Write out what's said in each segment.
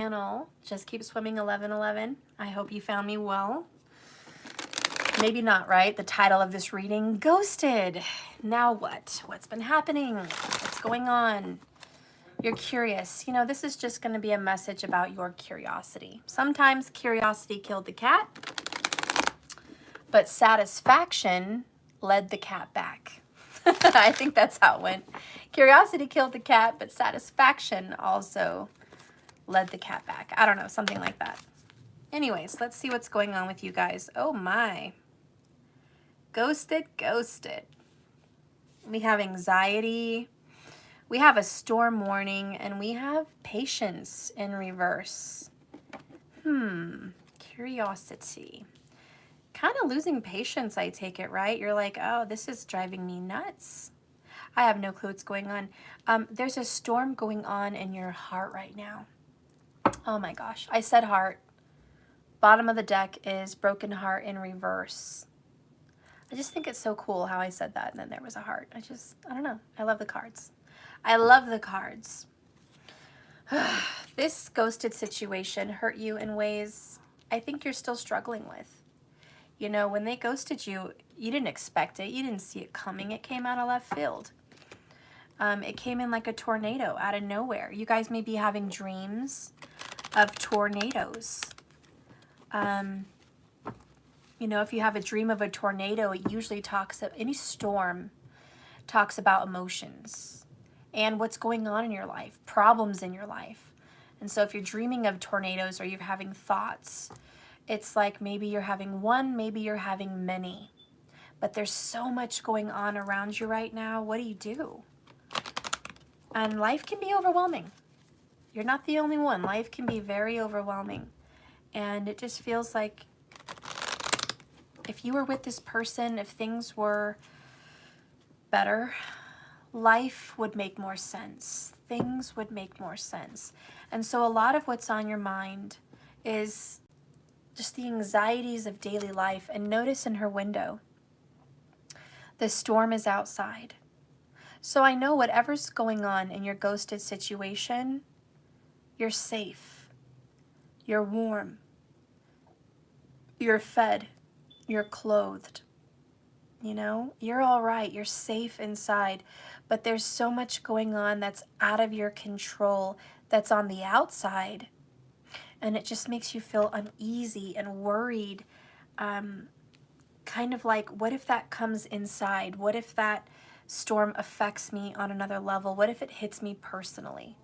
channel. Just keep swimming 1111. I hope you found me well. Maybe not, right? The title of this reading, Ghosted. Now what? What's been happening? What's going on? You're curious. You know, this is just going to be a message about your curiosity. Sometimes curiosity killed the cat, but satisfaction led the cat back. I think that's how it went. Curiosity killed the cat, but satisfaction also led the cat back. I don't know, something like that. Anyways, let's see what's going on with you guys. Oh my. Ghosted, ghosted. We have anxiety. We have a storm warning, and we have patience in reverse. Curiosity. Kind of losing patience, I take it, right? You're like, oh, this is driving me nuts. I have no clue what's going on. There's a storm going on in your heart right now. Oh my gosh. I said heart. Bottom of the deck is broken heart in reverse. I just think it's so cool how I said that, and then there was a heart. I don't know. I love the cards. I love the cards. This ghosted situation hurt you in ways I think you're still struggling with. You know, when they ghosted you, you didn't expect it. You didn't see it coming. It came out of left field. It came in like a tornado out of nowhere. You guys may be having dreams of tornadoes. You know, if you have a dream of a tornado, it usually talks of any storm talks about emotions and what's going on in your life, problems in your life. And so if you're dreaming of tornadoes or you're having thoughts, it's like maybe you're having one, maybe you're having many. But there's so much going on around you right now. What do you do? And life can be overwhelming. You're not the only one. Life can be very overwhelming. And it just feels like if you were with this person, if things were better, life would make more sense. Things would make more sense. And so a lot of what's on your mind is just the anxieties of daily life. And notice in her window, the storm is outside. So I know whatever's going on in your ghosted situation, you're safe. You're warm. You're fed. You're clothed. You know, you're all right. You're safe inside. But there's so much going on that's out of your control, that's on the outside. And it just makes you feel uneasy and worried. Kind of like, what if that comes inside? What if that storm affects me on another level? What if it hits me personally?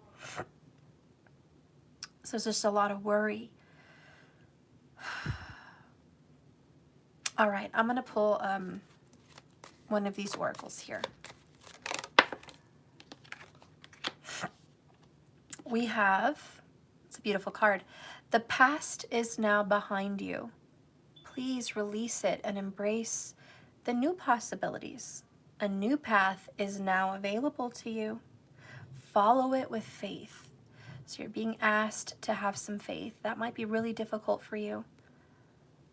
So it's just a lot of worry. All right, I'm going to pull one of these oracles here. We have, it's a beautiful card. The past is now behind you. Please release it and embrace the new possibilities. A new path is now available to you. Follow it with faith. So you're being asked to have some faith. That might be really difficult for you.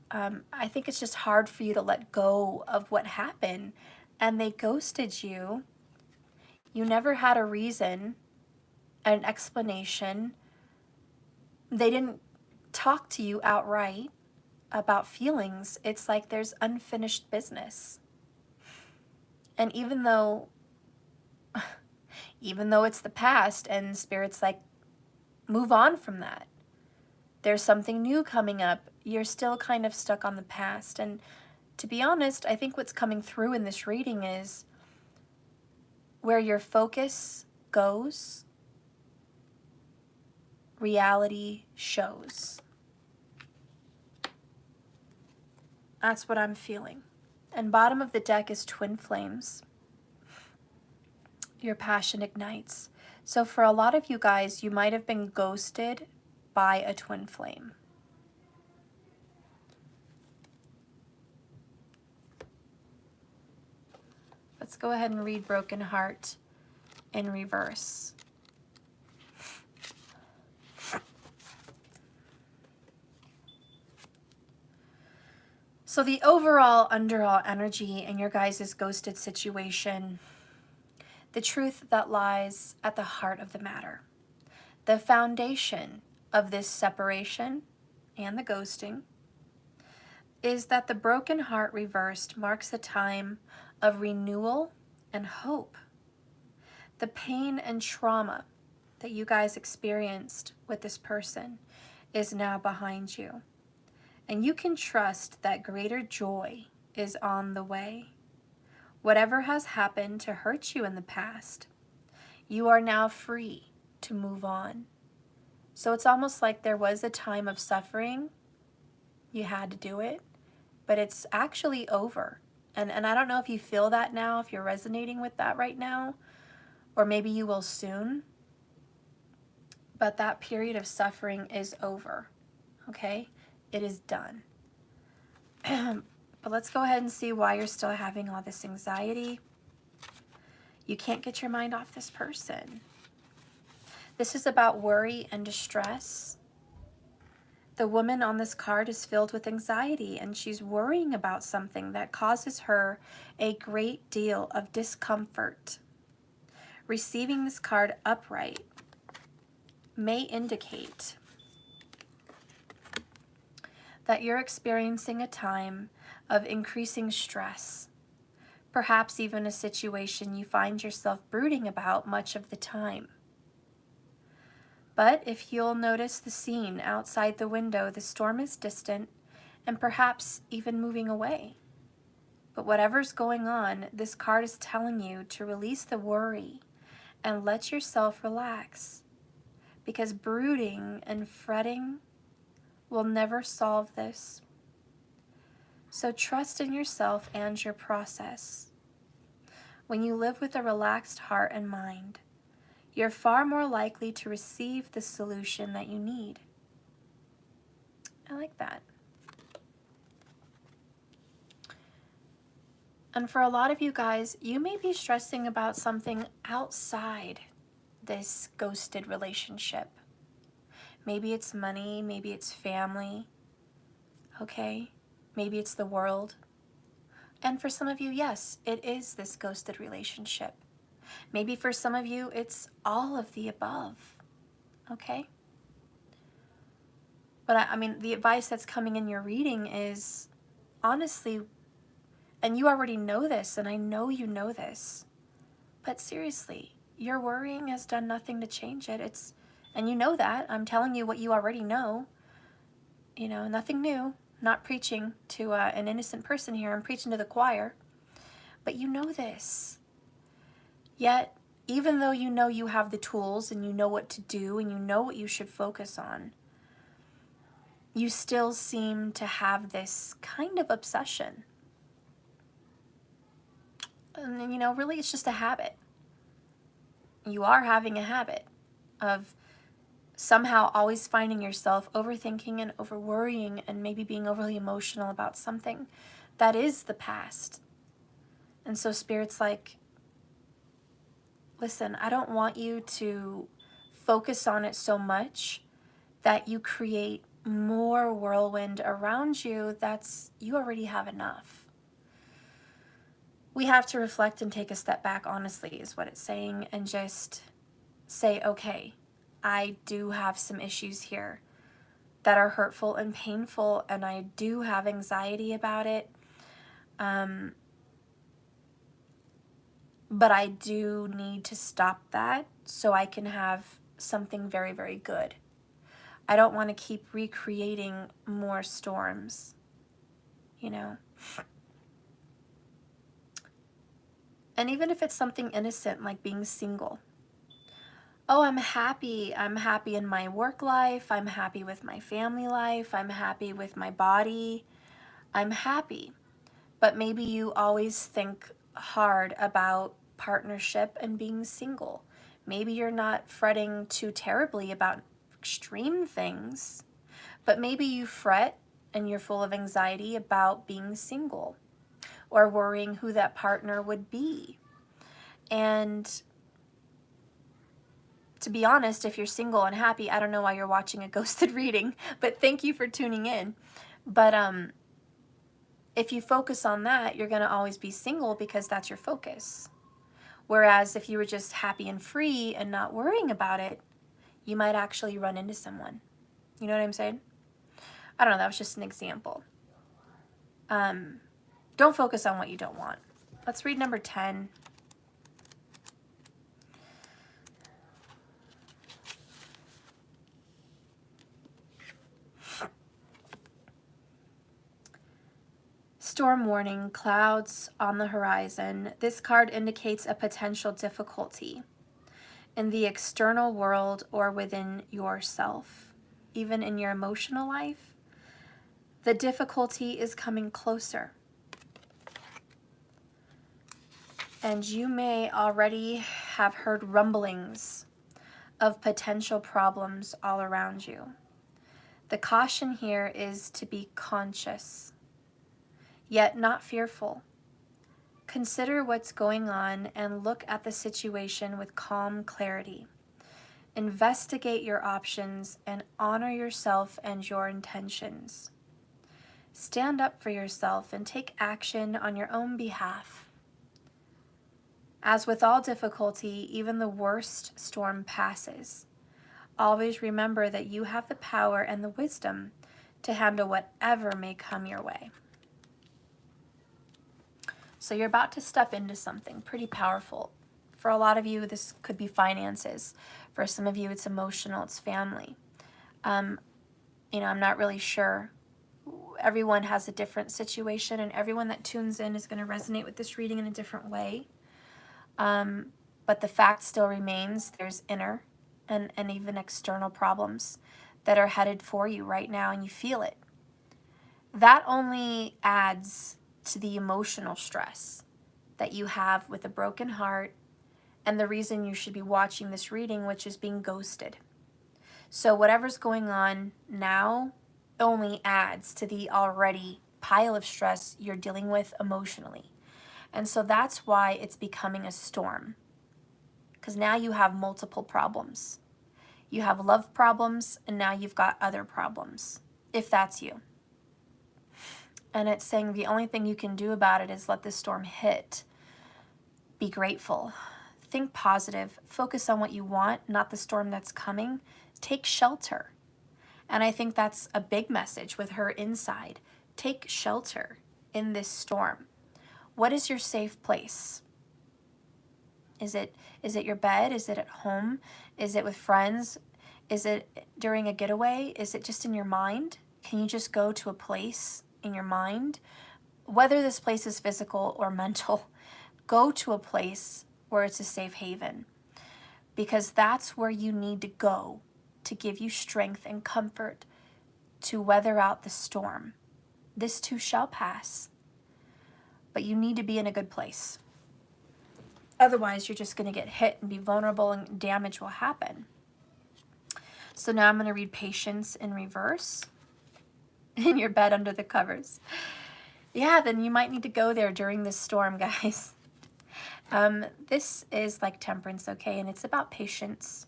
I think it's just hard for you to let go of what happened, and they ghosted you. You never had a reason, an explanation. They didn't talk to you outright about feelings. It's like there's unfinished business. And even though it's the past and Spirit's like, move on from that. There's something new coming up. You're still kind of stuck on the past. And to be honest, I think what's coming through in this reading is where your focus goes, reality shows. That's what I'm feeling. And bottom of the deck is twin flames. Your passion ignites. So for a lot of you guys, you might have been ghosted by a twin flame. Let's go ahead and read Broken Heart in reverse. So the overall underall energy in your guys' ghosted situation, the truth that lies at the heart of the matter, the foundation of this separation and the ghosting is that the broken heart reversed marks a time of renewal and hope. The pain and trauma that you guys experienced with this person is now behind you. And you can trust that greater joy is on the way. Whatever has happened to hurt you in the past, you are now free to move on. So it's almost like there was a time of suffering. You had to do it, but it's actually over. And I don't know if you feel that now, if you're resonating with that right now, or maybe you will soon. But that period of suffering is over, okay? It is done. But let's go ahead and see why you're still having all this anxiety. You can't get your mind off this person. This is about worry and distress. The woman on this card is filled with anxiety, and she's worrying about something that causes her a great deal of discomfort. Receiving this card upright may indicate that you're experiencing a time of increasing stress, perhaps even a situation you find yourself brooding about much of the time. But if you'll notice the scene outside the window, the storm is distant and perhaps even moving away. But whatever's going on, this card is telling you to release the worry and let yourself relax, because brooding and fretting will never solve this. So trust in yourself and your process. When you live with a relaxed heart and mind, you're far more likely to receive the solution that you need. I like that. And for a lot of you guys, you may be stressing about something outside this ghosted relationship. Maybe it's money, maybe it's family, okay? Maybe it's the world. And for some of you, yes, it is this ghosted relationship. Maybe for some of you, it's all of the above, okay? But I mean, the advice that's coming in your reading is, honestly, and you already know this, and I know you know this, but seriously, your worrying has done nothing to change it. And you know that. I'm telling you what you already know. You know, nothing new. Not preaching to an innocent person here. I'm preaching to the choir. But you know this. Yet, even though you know you have the tools and you know what to do and you know what you should focus on, you still seem to have this kind of obsession. And, you know, really it's just a habit. You are having a habit of somehow always finding yourself overthinking and over worrying and maybe being overly emotional about something that is the past. And so Spirit's like, listen, I don't want you to focus on it so much that you create more whirlwind around you. You already have enough. We have to reflect and take a step back, honestly, is what it's saying, and just say, okay, I do have some issues here that are hurtful and painful, and I do have anxiety about it. But I do need to stop that so I can have something very, very good. I don't want to keep recreating more storms, you know. And even if it's something innocent like being single. Oh, I'm happy in my work life. I'm happy with my family life. I'm happy with my body. I'm happy. But maybe you always think hard about partnership and being single. Maybe you're not fretting too terribly about extreme things, but maybe you fret and you're full of anxiety about being single or worrying who that partner would be. And to be honest, if you're single and happy, I don't know why you're watching a ghosted reading, but thank you for tuning in. But if you focus on that, you're going to always be single because that's your focus. Whereas if you were just happy and free and not worrying about it, you might actually run into someone. You know what I'm saying? I don't know, that was just an example. Don't focus on what you don't want. Let's read number 10. Storm warning, clouds on the horizon. This card indicates a potential difficulty in the external world or within yourself. Even in your emotional life, the difficulty is coming closer. And you may already have heard rumblings of potential problems all around you. The caution here is to be conscious, yet not fearful. Consider what's going on and look at the situation with calm clarity. Investigate your options and honor yourself and your intentions. Stand up for yourself and take action on your own behalf. As with all difficulty, even the worst storm passes. Always remember that you have the power and the wisdom to handle whatever may come your way. So you're about to step into something pretty powerful. For a lot of you, this could be finances. For some of you, it's emotional, it's family. I'm not really sure. Everyone has a different situation, and everyone that tunes in is going to resonate with this reading in a different way. But the fact still remains, there's inner and even external problems that are headed for you right now, and you feel it. That only adds to the emotional stress that you have with a broken heart and the reason you should be watching this reading, which is being ghosted. So whatever's going on now only adds to the already pile of stress you're dealing with emotionally. And so that's why it's becoming a storm. Because now you have multiple problems. You have love problems, and now you've got other problems, if that's you. And it's saying the only thing you can do about it is let this storm hit. Be grateful. Think positive. Focus on what you want, not the storm that's coming. Take shelter. And I think that's a big message with her inside. Take shelter in this storm. What is your safe place? Is it your bed? Is it at home? Is it with friends? Is it during a getaway? Is it just in your mind? Can you just go to a place in your mind? Whether this place is physical or mental, go to a place where it's a safe haven, because that's where you need to go to give you strength and comfort to weather out the storm. This too shall pass, but you need to be in a good place. Otherwise, you're just going to get hit and be vulnerable, and damage will happen. So now I'm going to read Patience in reverse. In your bed under the covers. Yeah, then you might need to go there during this storm, guys. This is like Temperance, okay? And it's about patience.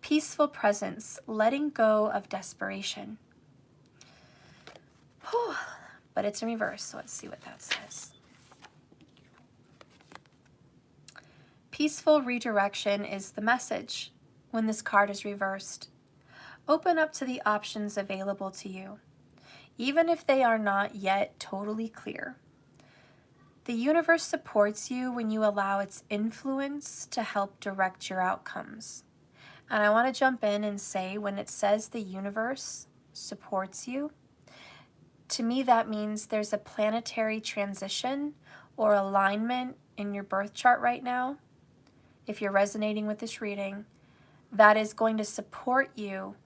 Peaceful presence, letting go of desperation. Whew. But it's in reverse, so let's see what that says. Peaceful redirection is the message when this card is reversed. Open up to the options available to you, even if they are not yet totally clear. The universe supports you when you allow its influence to help direct your outcomes. And I want to jump in and say, when it says the universe supports you, to me that means there's a planetary transition or alignment in your birth chart right now, if you're resonating with this reading, that is going to support you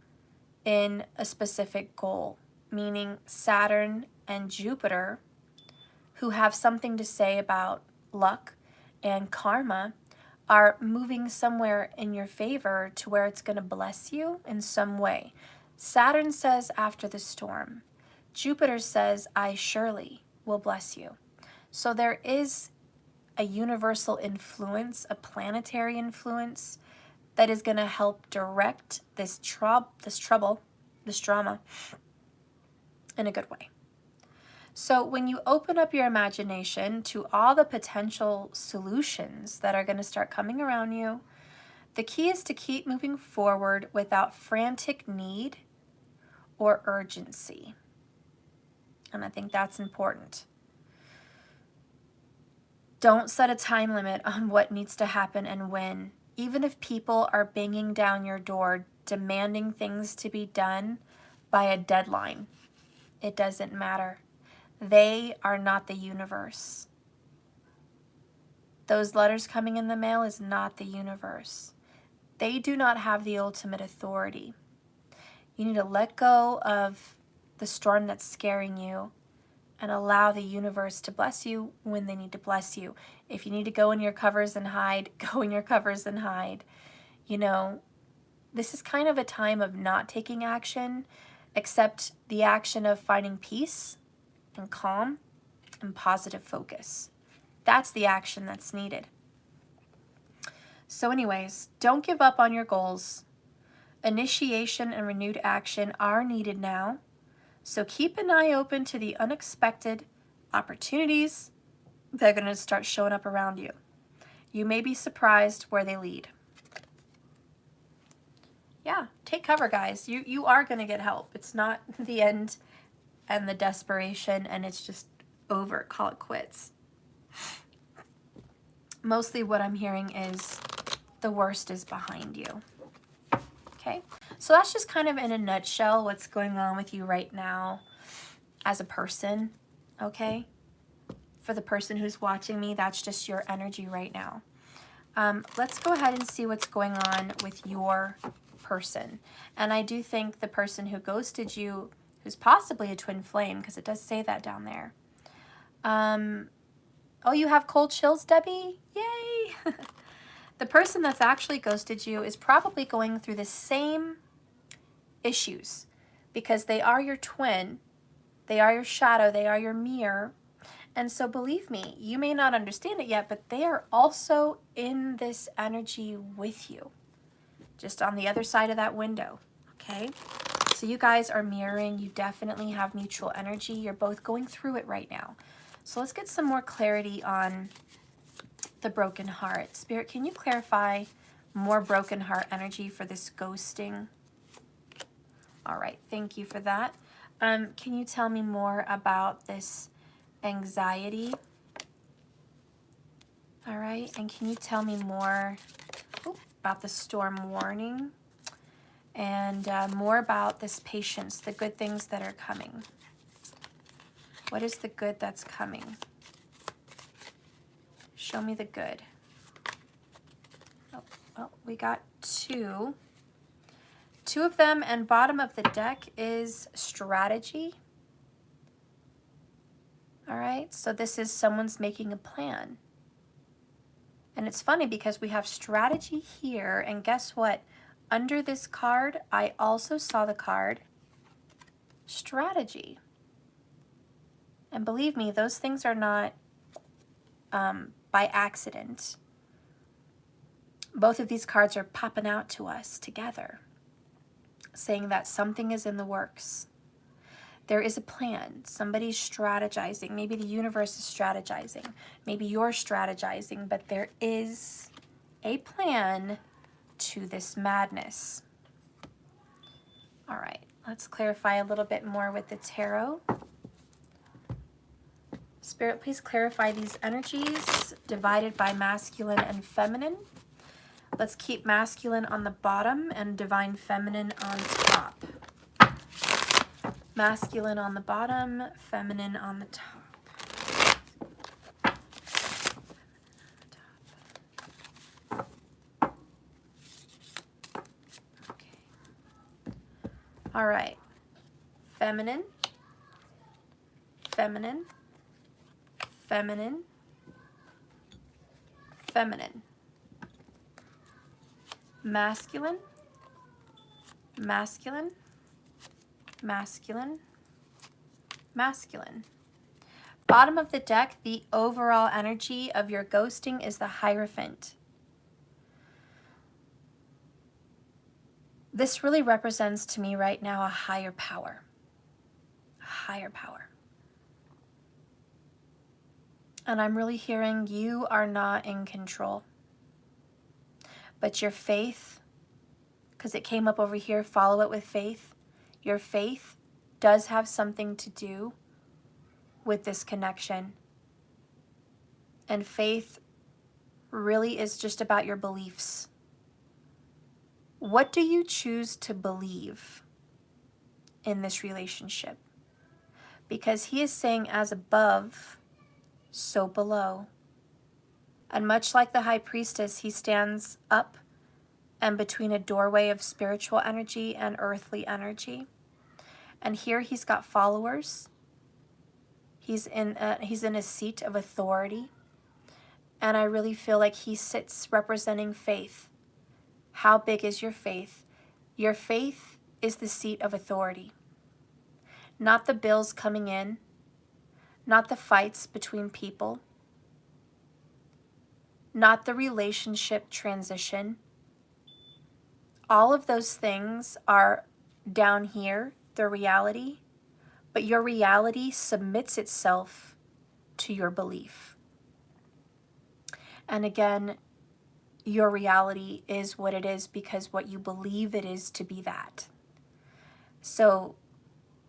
in a specific goal, meaning Saturn and Jupiter, who have something to say about luck and karma, are moving somewhere in your favor to where it's going to bless you in some way. Saturn says after the storm. Jupiter says, I surely will bless you. So there is a universal influence, a planetary influence that is going to help direct this drama in a good way. So when you open up your imagination to all the potential solutions that are going to start coming around you, the key is to keep moving forward without frantic need or urgency. And I think that's important. Don't set a time limit on what needs to happen and when. Even if people are banging down your door, demanding things to be done by a deadline, it doesn't matter. They are not the universe. Those letters coming in the mail is not the universe. They do not have the ultimate authority. You need to let go of the storm that's scaring you and allow the universe to bless you when they need to bless you. If you need to go in your covers and hide, go in your covers and hide. You know, this is kind of a time of not taking action, except the action of finding peace and calm and positive focus. That's the action that's needed. So anyways, don't give up on your goals. Initiation and renewed action are needed now. So keep an eye open to the unexpected opportunities that are going to start showing up around you. You may be surprised where they lead. Yeah, take cover, guys. You are going to get help. It's not the end and the desperation and it's just over. Call it quits. Mostly what I'm hearing is the worst is behind you. Okay, so that's just kind of in a nutshell what's going on with you right now as a person, okay? For the person who's watching me, that's just your energy right now. Let's go ahead and see what's going on with your person. And I do think the person who ghosted you, who's possibly a twin flame, because it does say that down there. Oh, you have cold chills, Debbie? Yay! The person that's actually ghosted you is probably going through the same issues because they are your twin, they are your shadow, they are your mirror. And so believe me, you may not understand it yet, but they are also in this energy with you, just on the other side of that window, okay? So you guys are mirroring, you definitely have mutual energy, you're both going through it right now. So let's get some more clarity on the broken heart. Spirit, can you clarify more broken heart energy for this ghosting? All right, thank you for that. Can you tell me more about this anxiety? All right, and can you tell me more about the storm warning and more about this patience, the good things that are coming? What is the good that's coming? Show me the good. Oh, we got two. Two of them, and bottom of the deck is strategy. All right, so this is someone's making a plan. And it's funny because we have strategy here, and guess what? Under this card, I also saw the card strategy. And believe me, those things are not by accident. Both of these cards are popping out to us together, saying that something is in the works. There is a plan. Somebody's strategizing. Maybe the universe is strategizing. Maybe you're strategizing, but there is a plan to this madness. All right, let's clarify a little bit more with the tarot. Spirit, please clarify these energies divided by masculine and feminine. Let's keep masculine on the bottom and divine feminine on top. Masculine on the bottom, feminine on the top. Okay. All right. Feminine, feminine, feminine, feminine. Masculine, masculine, masculine, masculine. Bottom of the deck, the overall energy of your ghosting is the Hierophant. This really represents to me right now a higher power. A higher power. And I'm really hearing you are not in control. But your faith, because it came up over here, follow it with faith. Your faith does have something to do with this connection. And faith really is just about your beliefs. What do you choose to believe in this relationship? Because he is saying, as above, so below. And much like the high priestess, he stands up and between a doorway of spiritual energy and earthly energy. And here he's got followers. He's in a seat of authority. And I really feel like he sits representing faith. How big is your faith? Your faith is the seat of authority. Not the bills coming in, not the fights between people, not the relationship transition. All of those things are down here, the reality, but your reality submits itself to your belief. And again, your reality is what it is because what you believe it is to be that. So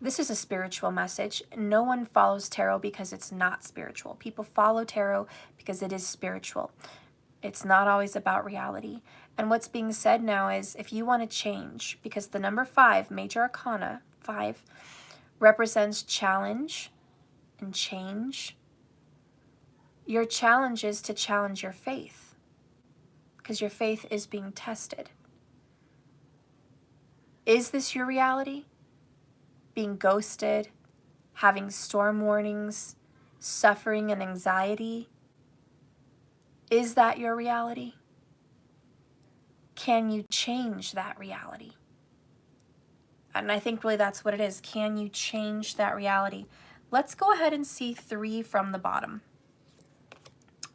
this is a spiritual message. No one follows tarot because it's not spiritual. People follow tarot because it is spiritual. It's not always about reality. And what's being said now is if you want to change, because the number 5, Major Arcana, 5, represents challenge and change. Your challenge is to challenge your faith because your faith is being tested. Is this your reality? Being ghosted, having storm warnings, suffering and anxiety. Is that your reality? Can you change that reality? And I think really that's what it is. Can you change that reality? Let's go ahead and see 3 from the bottom.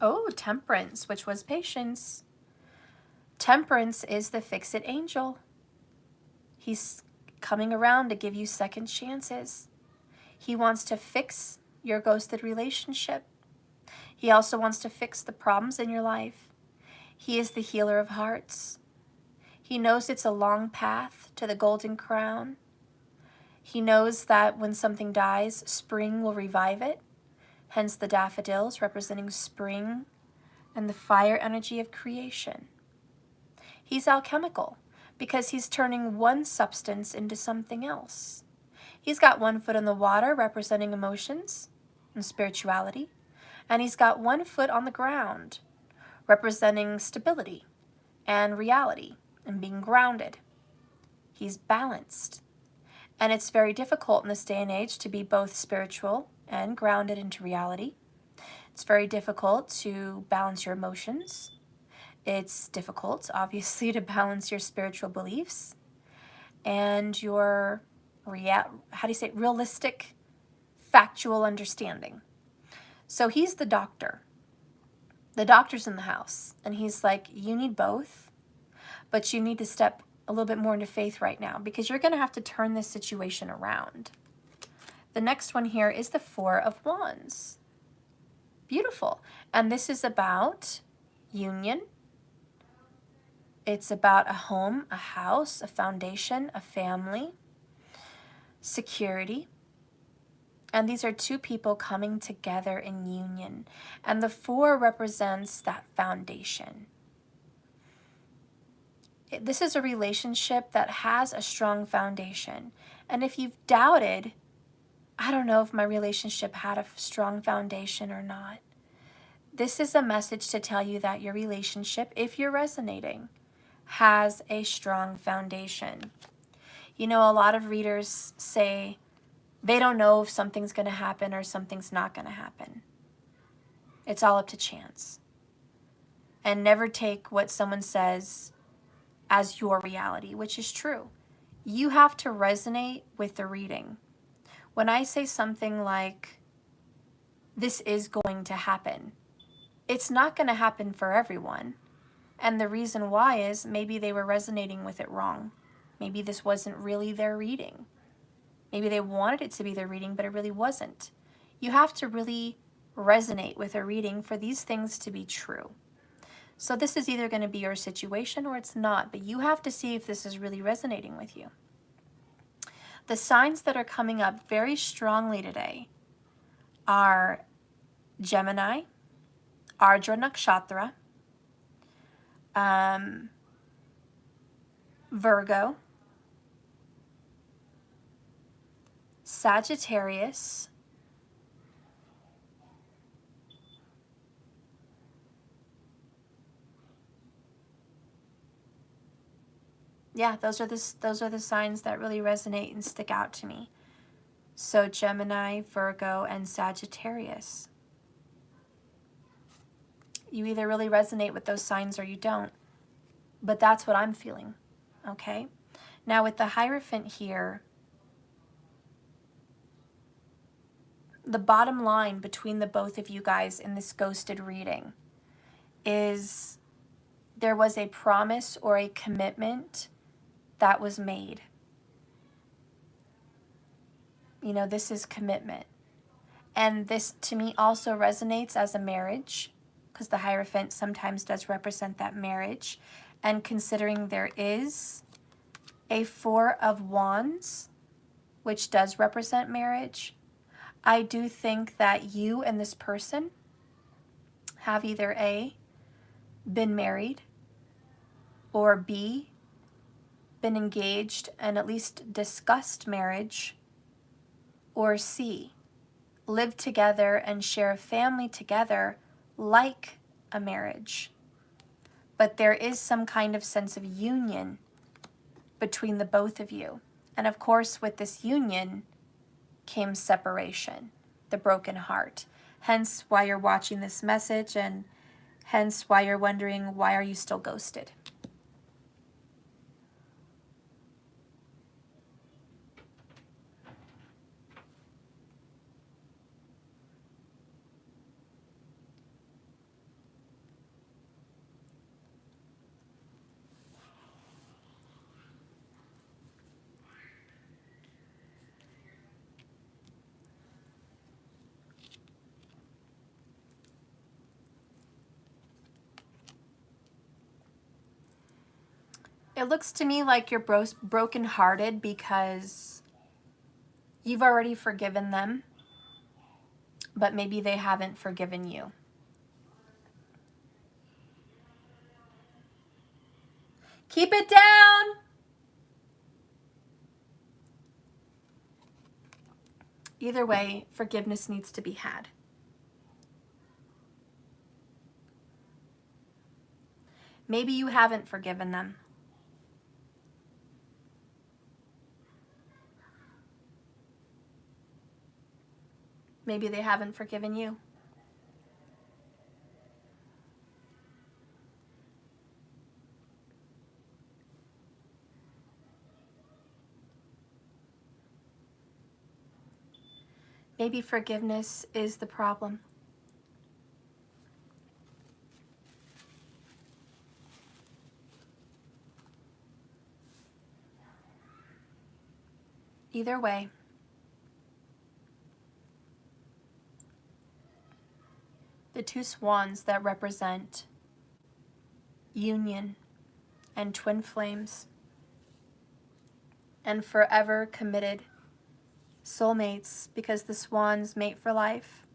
Oh, Temperance, which was patience. Temperance is the fix-it angel. He's coming around to give you second chances. He wants to fix your ghosted relationship. He also wants to fix the problems in your life. He is the healer of hearts. He knows it's a long path to the golden crown. He knows that when something dies, spring will revive it. Hence the daffodils representing spring and the fire energy of creation. He's alchemical because he's turning one substance into something else. He's got 1 foot in the water representing emotions and spirituality. And he's got 1 foot on the ground representing stability and reality and being grounded. He's balanced. And it's very difficult in this day and age to be both spiritual and grounded into reality. It's very difficult to balance your emotions. It's difficult, obviously, to balance your spiritual beliefs and your, realistic, factual understanding. So he's the doctor. The doctor's in the house, and he's like, you need both, but you need to step a little bit more into faith right now because you're going to have to turn this situation around. The next one here is the 4 of Wands. Beautiful. And this is about union. It's about a home, a house, a foundation, a family, security. And these are 2 people coming together in union. And the 4 represents that foundation. This is a relationship that has a strong foundation. And if you've doubted, I don't know if my relationship had a strong foundation or not, this is a message to tell you that your relationship, if you're resonating, has a strong foundation. You know, a lot of readers say they don't know if something's going to happen or something's not going to happen. It's all up to chance. And never take what someone says as your reality, which is true. You have to resonate with the reading. When I say something like, this is going to happen, it's not going to happen for everyone. And the reason why is maybe they were resonating with it wrong. Maybe this wasn't really their reading. Maybe they wanted it to be their reading, but it really wasn't. You have to really resonate with a reading for these things to be true. So this is either going to be your situation or it's not, but you have to see if this is really resonating with you. The signs that are coming up very strongly today are Gemini, Ardra Nakshatra, Virgo, Sagittarius, yeah, those are the signs that really resonate and stick out to me. So Gemini, Virgo, and Sagittarius. You either really resonate with those signs or you don't. But that's what I'm feeling, okay? Now with the Hierophant here, the bottom line between the both of you guys in this ghosted reading is there was a promise or a commitment that was made. You know, this is commitment. And this, to me, also resonates as a marriage, because the Hierophant sometimes does represent that marriage. And considering there is a Four of Wands, which does represent marriage, I do think that you and this person have either A, been married, or B, been engaged and at least discussed marriage, or C, live together and share a family together like a marriage. But there is some kind of sense of union between the both of you. And of course, with this union came separation, the broken heart. Hence why you're watching this message, and hence why you're wondering, why are you still ghosted? It looks to me like you're brokenhearted because you've already forgiven them, but maybe they haven't forgiven you. Keep it down. Either way, forgiveness needs to be had. Maybe you haven't forgiven them. Maybe they haven't forgiven you. Maybe forgiveness is the problem. Either way, the two swans that represent union and twin flames and forever committed soulmates, because the swans mate for life.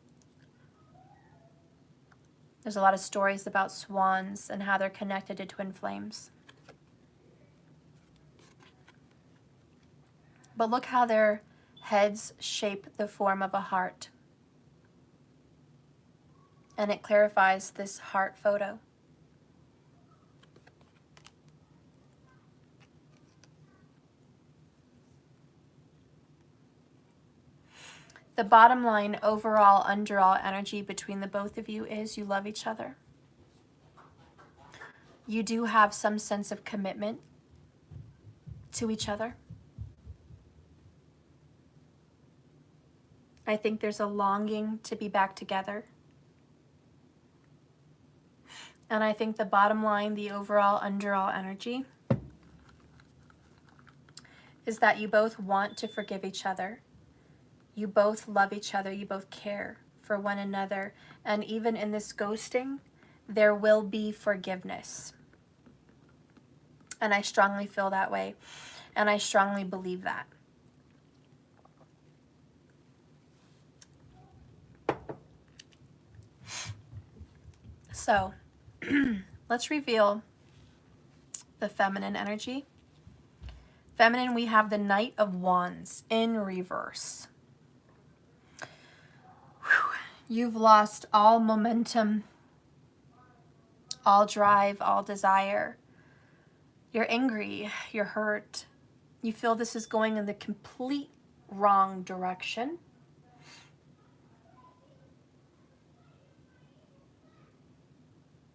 There's a lot of stories about swans and how they're connected to twin flames. But look how their heads shape the form of a heart. And it clarifies this heart photo. The bottom line, overall, underall energy between the both of you is you love each other. You do have some sense of commitment to each other. I think there's a longing to be back together. And I think the bottom line, the overall, underall energy is that you both want to forgive each other. You both love each other. You both care for one another. And even in this ghosting, there will be forgiveness. And I strongly feel that way. And I strongly believe that. So let's reveal the feminine energy. Feminine, we have the Knight of Wands in reverse. Whew. You've lost all momentum, all drive, all desire. You're angry, you're hurt. You feel this is going in the complete wrong direction.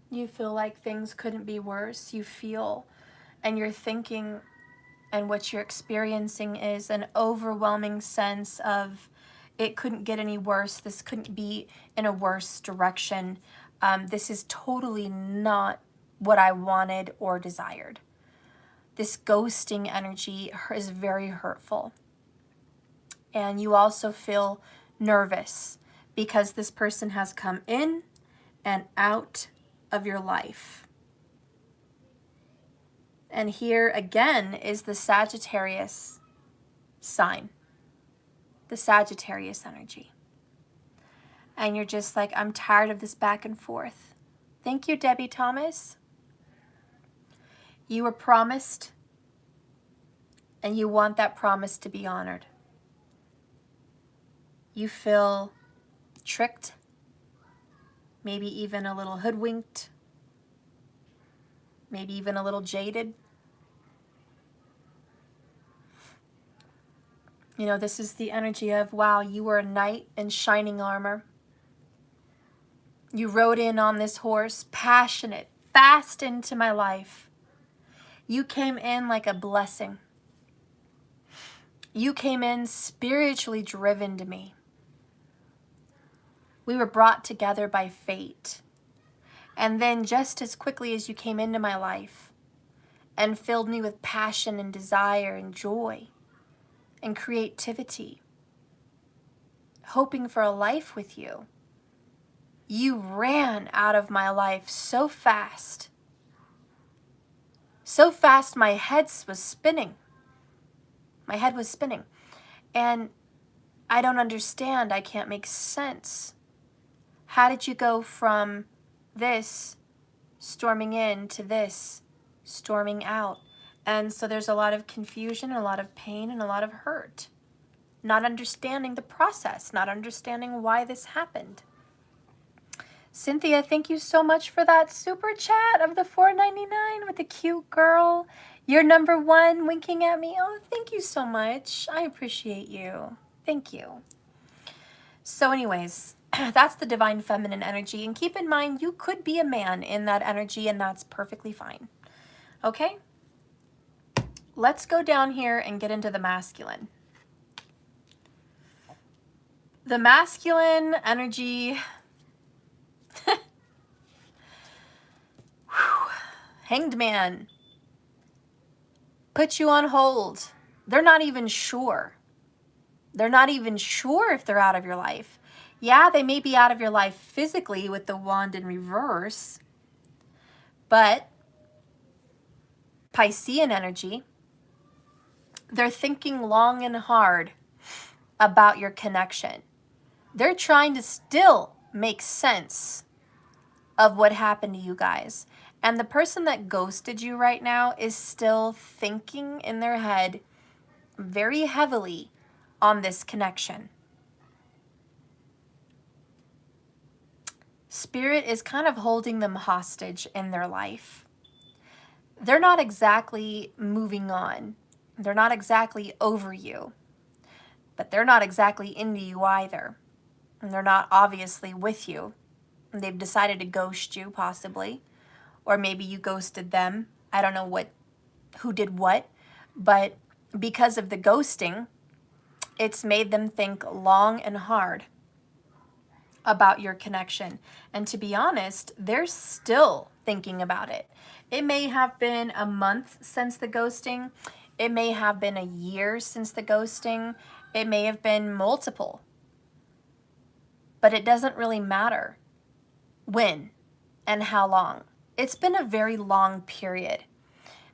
You feel like things couldn't be worse. You feel and you're thinking and what you're experiencing is an overwhelming sense of it couldn't get any worse. This couldn't be in a worse direction. This is totally not what I wanted or desired. This ghosting energy is very hurtful. And you also feel nervous because this person has come in and out of your life. And here again is the Sagittarius sign, the Sagittarius energy. And you're just like, I'm tired of this back and forth. Thank you, Debbie Thomas. You were promised, and you want that promise to be honored. You feel tricked, maybe even a little hoodwinked, maybe even a little jaded. You know, this is the energy of, wow, you were a knight in shining armor. You rode in on this horse, passionate, fast into my life. You came in like a blessing. You came in spiritually driven to me. We were brought together by fate. And then just as quickly as you came into my life and filled me with passion and desire and joy and creativity, hoping for a life with you, you ran out of my life so fast. So fast my head was spinning. My head was spinning. And I don't understand. I can't make sense. How did you go from this storming in to this storming out? And so there's a lot of confusion, a lot of pain, and a lot of hurt. Not understanding the process, not understanding why this happened. Cynthia, thank you so much for that super chat of the $4.99 with the cute girl. You're number one winking at me. Oh, thank you so much. I appreciate you. Thank you. So anyways, that's the divine feminine energy. And keep in mind, you could be a man in that energy, and that's perfectly fine. Okay? Let's go down here and get into the masculine. The masculine energy... Hanged man. Put you on hold. They're not even sure. They're not even sure if they're out of your life. Yeah, they may be out of your life physically with the wand in reverse, but Piscean energy, they're thinking long and hard about your connection. They're trying to still make sense of what happened to you guys. And the person that ghosted you right now is still thinking in their head very heavily on this connection. Spirit is kind of holding them hostage in their life. They're not exactly moving on. They're not exactly over you. But they're not exactly into you either. And they're not obviously with you. And they've decided to ghost you, possibly. Or maybe you ghosted them. I don't know who did what. But because of the ghosting, it's made them think long and hard about your connection. And to be honest, they're still thinking about it. It may have been a month since the ghosting. It may have been a year since the ghosting. It may have been multiple. But it doesn't really matter when and how long. It's been a very long period.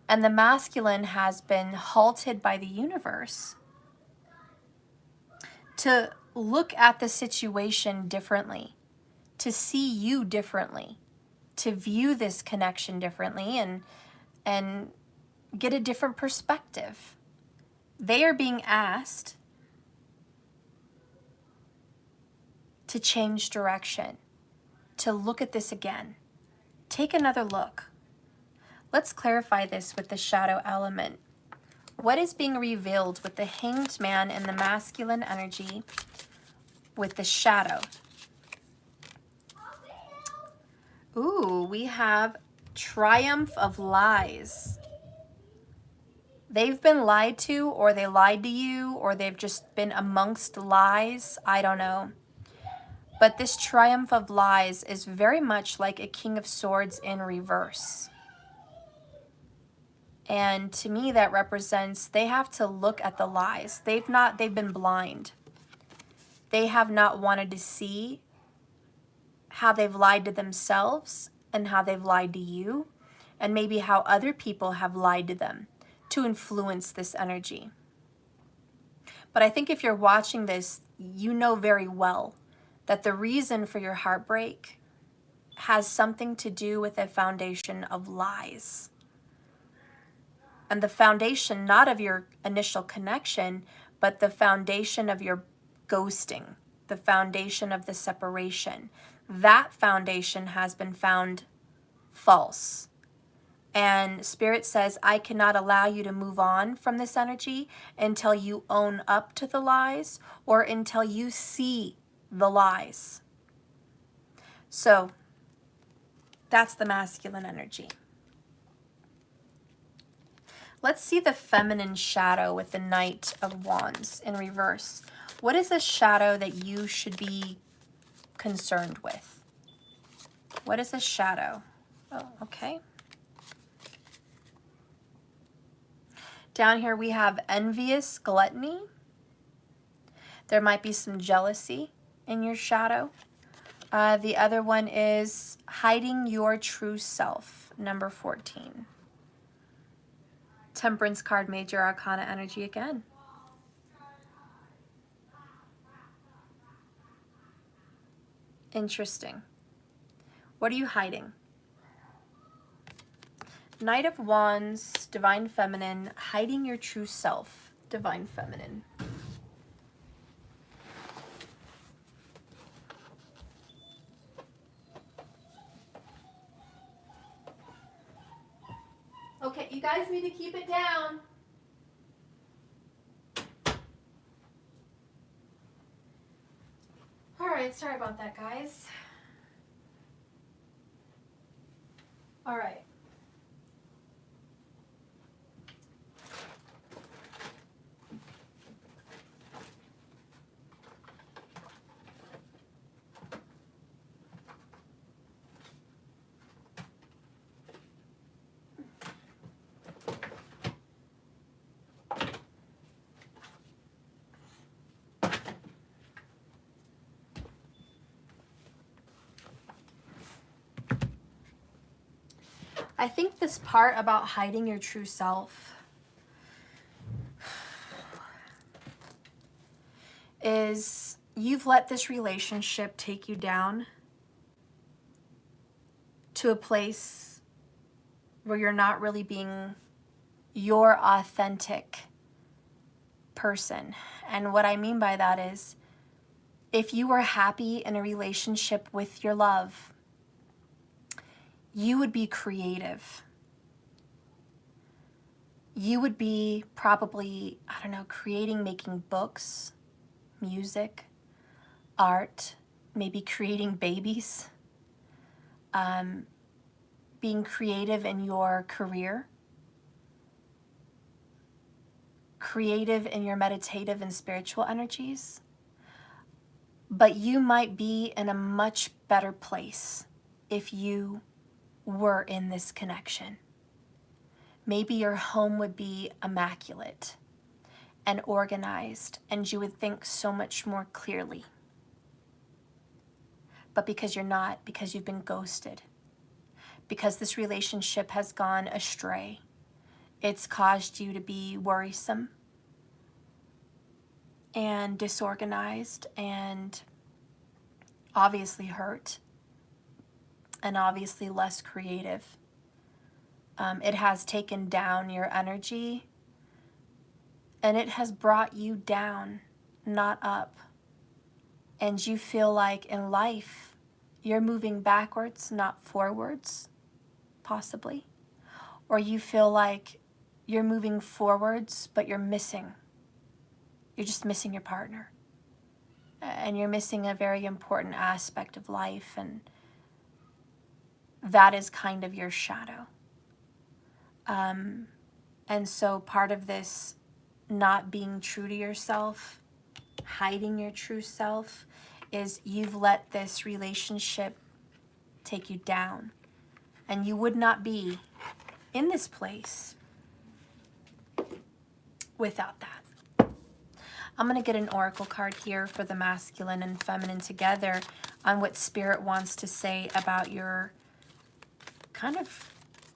And the masculine has been halted by the universe to look at the situation differently, to see you differently. to view this connection differently and get a different perspective. They are being asked to change direction, to look at this again. Take another look. Let's clarify this with the shadow element. What is being revealed with the Hanged Man and the masculine energy with the shadow? Ooh, we have Triumph of Lies. They've been lied to, or they lied to you, or they've just been amongst lies. I don't know. But this Triumph of Lies is very much like a King of Swords in reverse. And to me, that represents they have to look at the lies. They've been blind. They have not wanted to see how they've lied to themselves and how they've lied to you, and maybe how other people have lied to them to influence this energy. But I think if you're watching this, you know very well that the reason for your heartbreak has something to do with a foundation of lies. And the foundation not of your initial connection, but the foundation of your ghosting, the foundation of the separation. That foundation has been found false. And Spirit says, I cannot allow you to move on from this energy until you own up to the lies or until you see the lies. So that's the masculine energy. Let's see the feminine shadow with the Knight of Wands in reverse. What is a shadow that you should be concerned with? What is a shadow? Oh, okay. Down here we have envious gluttony. There might be some jealousy in your shadow. The other one is hiding your true self, number 14. Temperance card, Major Arcana energy again. Interesting. What are you hiding? Knight of Wands, Divine Feminine, hiding your true self, Divine Feminine. Okay, you guys need to keep it down. All right, sorry about that, guys. All right. I think this part about hiding your true self is you've let this relationship take you down to a place where you're not really being your authentic person. And what I mean by that is if you were happy in a relationship with your love, you would be creative. You would be probably, I don't know, creating, making books, music, art, maybe creating babies, being creative in your career, creative in your meditative and spiritual energies. But you might be in a much better place if you were in this connection. Maybe your home would be immaculate and organized, and you would think so much more clearly. But because you're not, because you've been ghosted, because this relationship has gone astray, it's caused you to be worrisome and disorganized and obviously hurt. and obviously less creative. It has taken down your energy, and it has brought you down, not up. And you feel like in life, you're moving backwards, not forwards, possibly. Or you feel like you're moving forwards, but you're missing. You're just missing your partner. And you're missing a very important aspect of life, and that is kind of your shadow. And so part of this not being true to yourself, hiding your true self, is you've let this relationship take you down. And you would not be in this place without that. I'm going to get an oracle card here for the masculine and feminine together on what Spirit wants to say about your kind of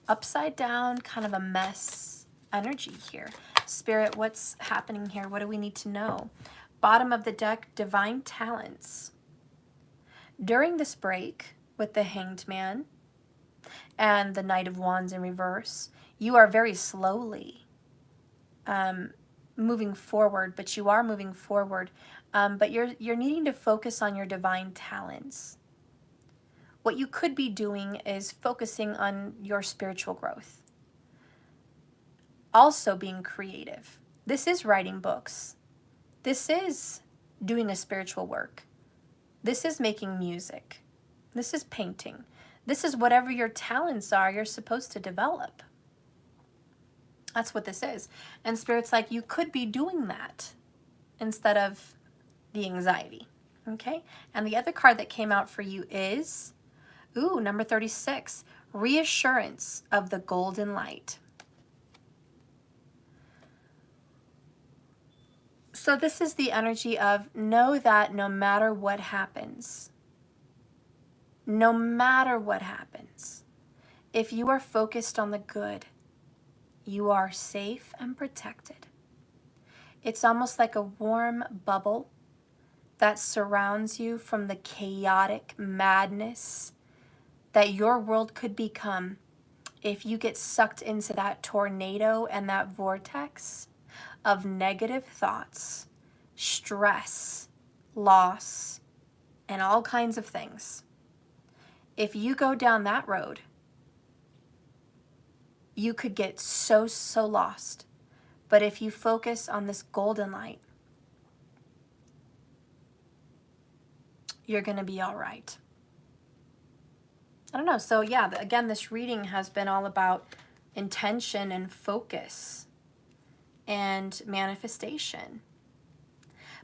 upside down, kind of a mess energy here. Spirit, what's happening here? What do we need to know? Bottom of the deck, divine talents. During this break with the Hanged Man and the Knight of Wands in reverse, you are very slowly moving forward, but you are moving forward. But you're needing to focus on your divine talents. What you could be doing is focusing on your spiritual growth. Also being creative. This is writing books. This is doing a spiritual work. This is making music. This is painting. This is whatever your talents are, you're supposed to develop. That's what this is. And Spirit's like, you could be doing that instead of the anxiety. Okay? And the other card that came out for you is, number 36, Reassurance of the Golden Light. So this is the energy of know that no matter what happens, if you are focused on the good, you are safe and protected. It's almost like a warm bubble that surrounds you from the chaotic madness that your world could become if you get sucked into that tornado and that vortex of negative thoughts, stress, loss, and all kinds of things. If you go down that road, you could get so lost. But if you focus on this golden light, you're going to be all right. I don't know. So yeah, again, this reading has been all about intention and focus and manifestation.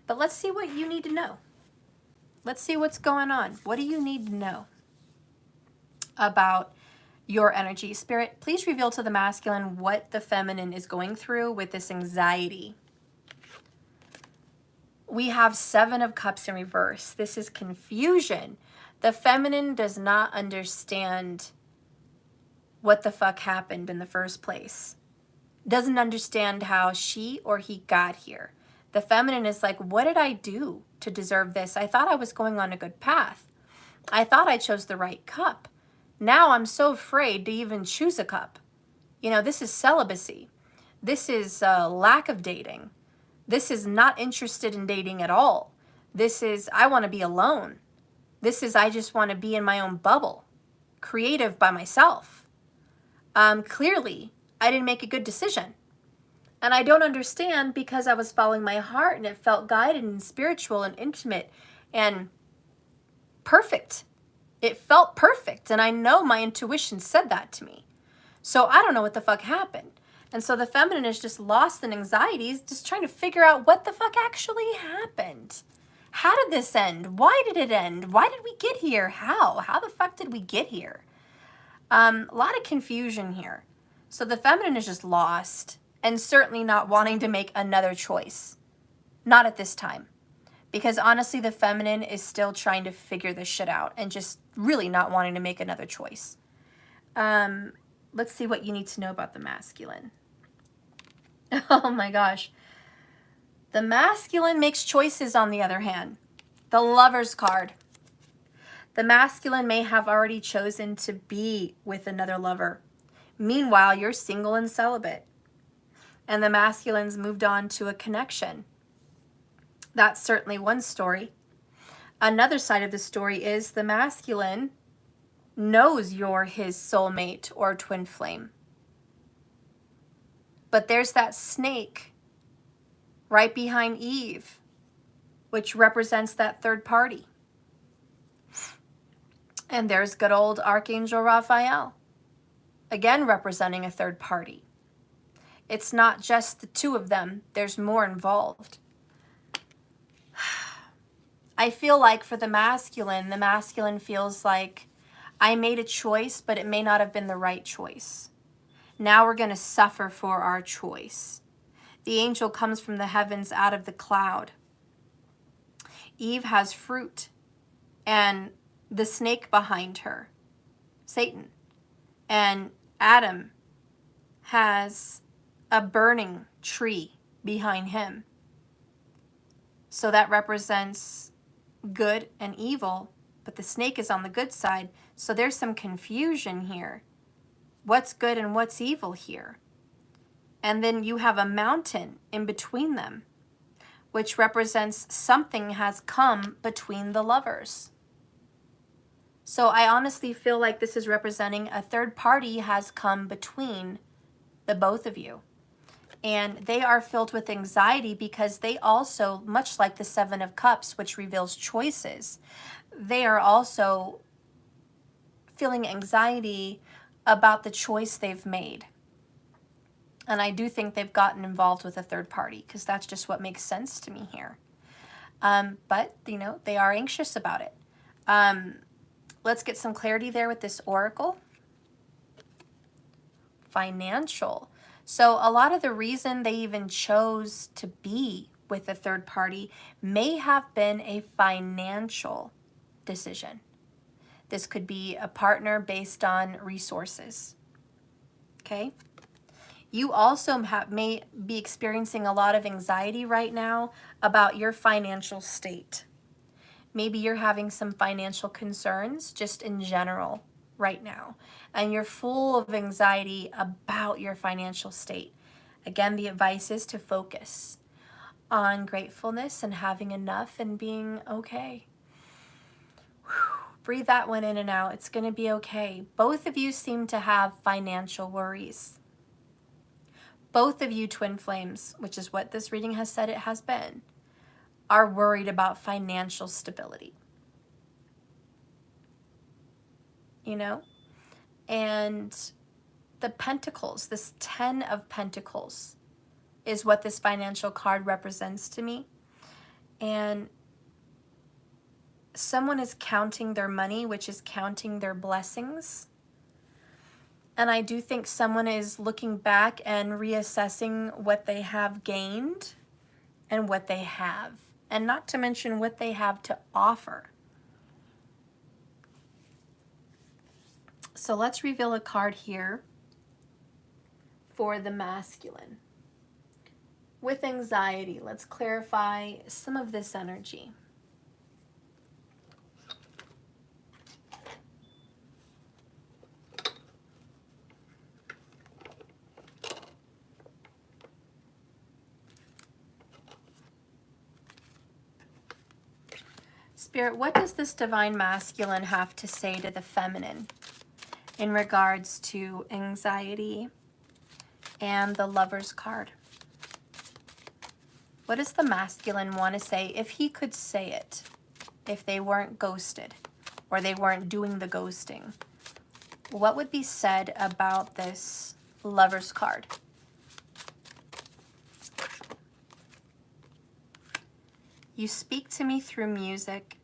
But let's see what you need to know. Let's see what's going on. What do you need to know about your energy? Spirit, please reveal to the masculine what the feminine is going through with this anxiety. We have 7 of Cups in reverse. This is confusion. The feminine does not understand what the fuck happened in the first place. Doesn't understand how she or he got here. The feminine is like, what did I do to deserve this? I thought I was going on a good path. I thought I chose the right cup. Now I'm so afraid to even choose a cup. You know, this is celibacy. This is lack of dating. This is not interested in dating at all. This is, I want to be alone. This is, I just want to be in my own bubble, creative by myself. Clearly, I didn't make a good decision. And I don't understand because I was following my heart and it felt guided and spiritual and intimate and perfect. It felt perfect. And I know my intuition said that to me. So I don't know what the fuck happened. And so the feminine is just lost in anxieties, just trying to figure out what the fuck actually happened. How did this end? Why did it end? Why did we get here? How? How the fuck did we get here? A lot of confusion here. So the feminine is just lost and certainly not wanting to make another choice. Not at this time. Because honestly, the feminine is still trying to figure this shit out and just really not wanting to make another choice. Let's see what you need to know about the masculine. Oh my gosh. The masculine makes choices, on the other hand. The Lover's card. The masculine may have already chosen to be with another lover. Meanwhile, you're single and celibate. And the masculine's moved on to a connection. That's certainly one story. Another side of the story is the masculine knows you're his soulmate or twin flame. But there's that snake right behind Eve, which represents that third party. And there's good old Archangel Raphael, again representing a third party. It's not just the two of them, there's more involved. I feel like for the masculine feels like I made a choice, but it may not have been the right choice. Now we're going to suffer for our choice. The angel comes from the heavens out of the cloud. Eve has fruit and the snake behind her, Satan. And Adam has a burning tree behind him. So that represents good and evil, but the snake is on the good side. So there's some confusion here. What's good and what's evil here? And then you have a mountain in between them, which represents something has come between the lovers. So I honestly feel like this is representing a third party has come between the both of you. And they are filled with anxiety because they also, much like the Seven of Cups, which reveals choices, they are also feeling anxiety about the choice they've made. And I do think they've gotten involved with a third party because that's just what makes sense to me here. But, you know, they are anxious about it. Let's get some clarity there with this oracle. Financial. So a lot of the reason they even chose to be with a third party may have been a financial decision. This could be a partner based on resources. Okay? You also may be experiencing a lot of anxiety right now about your financial state. Maybe you're having some financial concerns just in general right now, and you're full of anxiety about your financial state. Again, the advice is to focus on gratefulness and having enough and being okay. Whew. Breathe that one in and out. It's going to be okay. Both of you seem to have financial worries. Both of you twin flames, which is what this reading has said it has been, are worried about financial stability. You know? And the Pentacles, this 10 of Pentacles, is what this financial card represents to me. And someone is counting their money, which is counting their blessings. And I do think someone is looking back and reassessing what they have gained and what they have. And not to mention what they have to offer. So let's reveal a card here for the masculine. With anxiety, let's clarify some of this energy. Spirit, what does this divine masculine have to say to the feminine in regards to anxiety and the Lover's card? What does the masculine want to say if he could say it, if they weren't ghosted or they weren't doing the ghosting? What would be said about this Lover's card? You speak to me through music,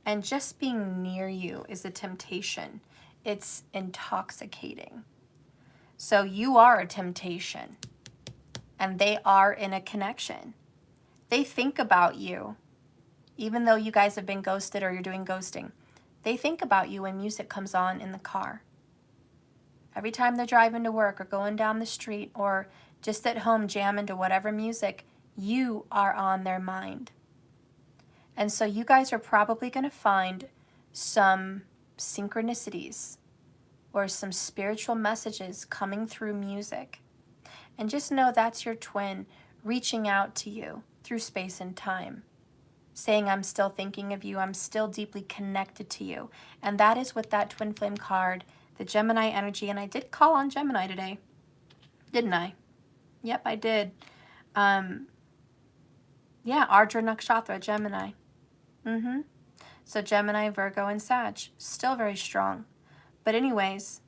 and just being near you is a temptation. It's intoxicating. So you are a temptation, and they are in a connection. They think about you, even though you guys have been ghosted or you're doing ghosting. They think about you when music comes on in the car. Every time they're driving to work or going down the street or just at home jamming to whatever music, you are on their mind. And so you guys are probably going to find some synchronicities or some spiritual messages coming through music. And just know that's your twin reaching out to you through space and time, saying, I'm still thinking of you, I'm still deeply connected to you. And that is what that twin flame card, the Gemini energy, and I did call on Gemini today, didn't I? Yep, I did. Yeah, Ardra Nakshatra, Gemini. So Gemini, Virgo, and Sag, still very strong. But anyways,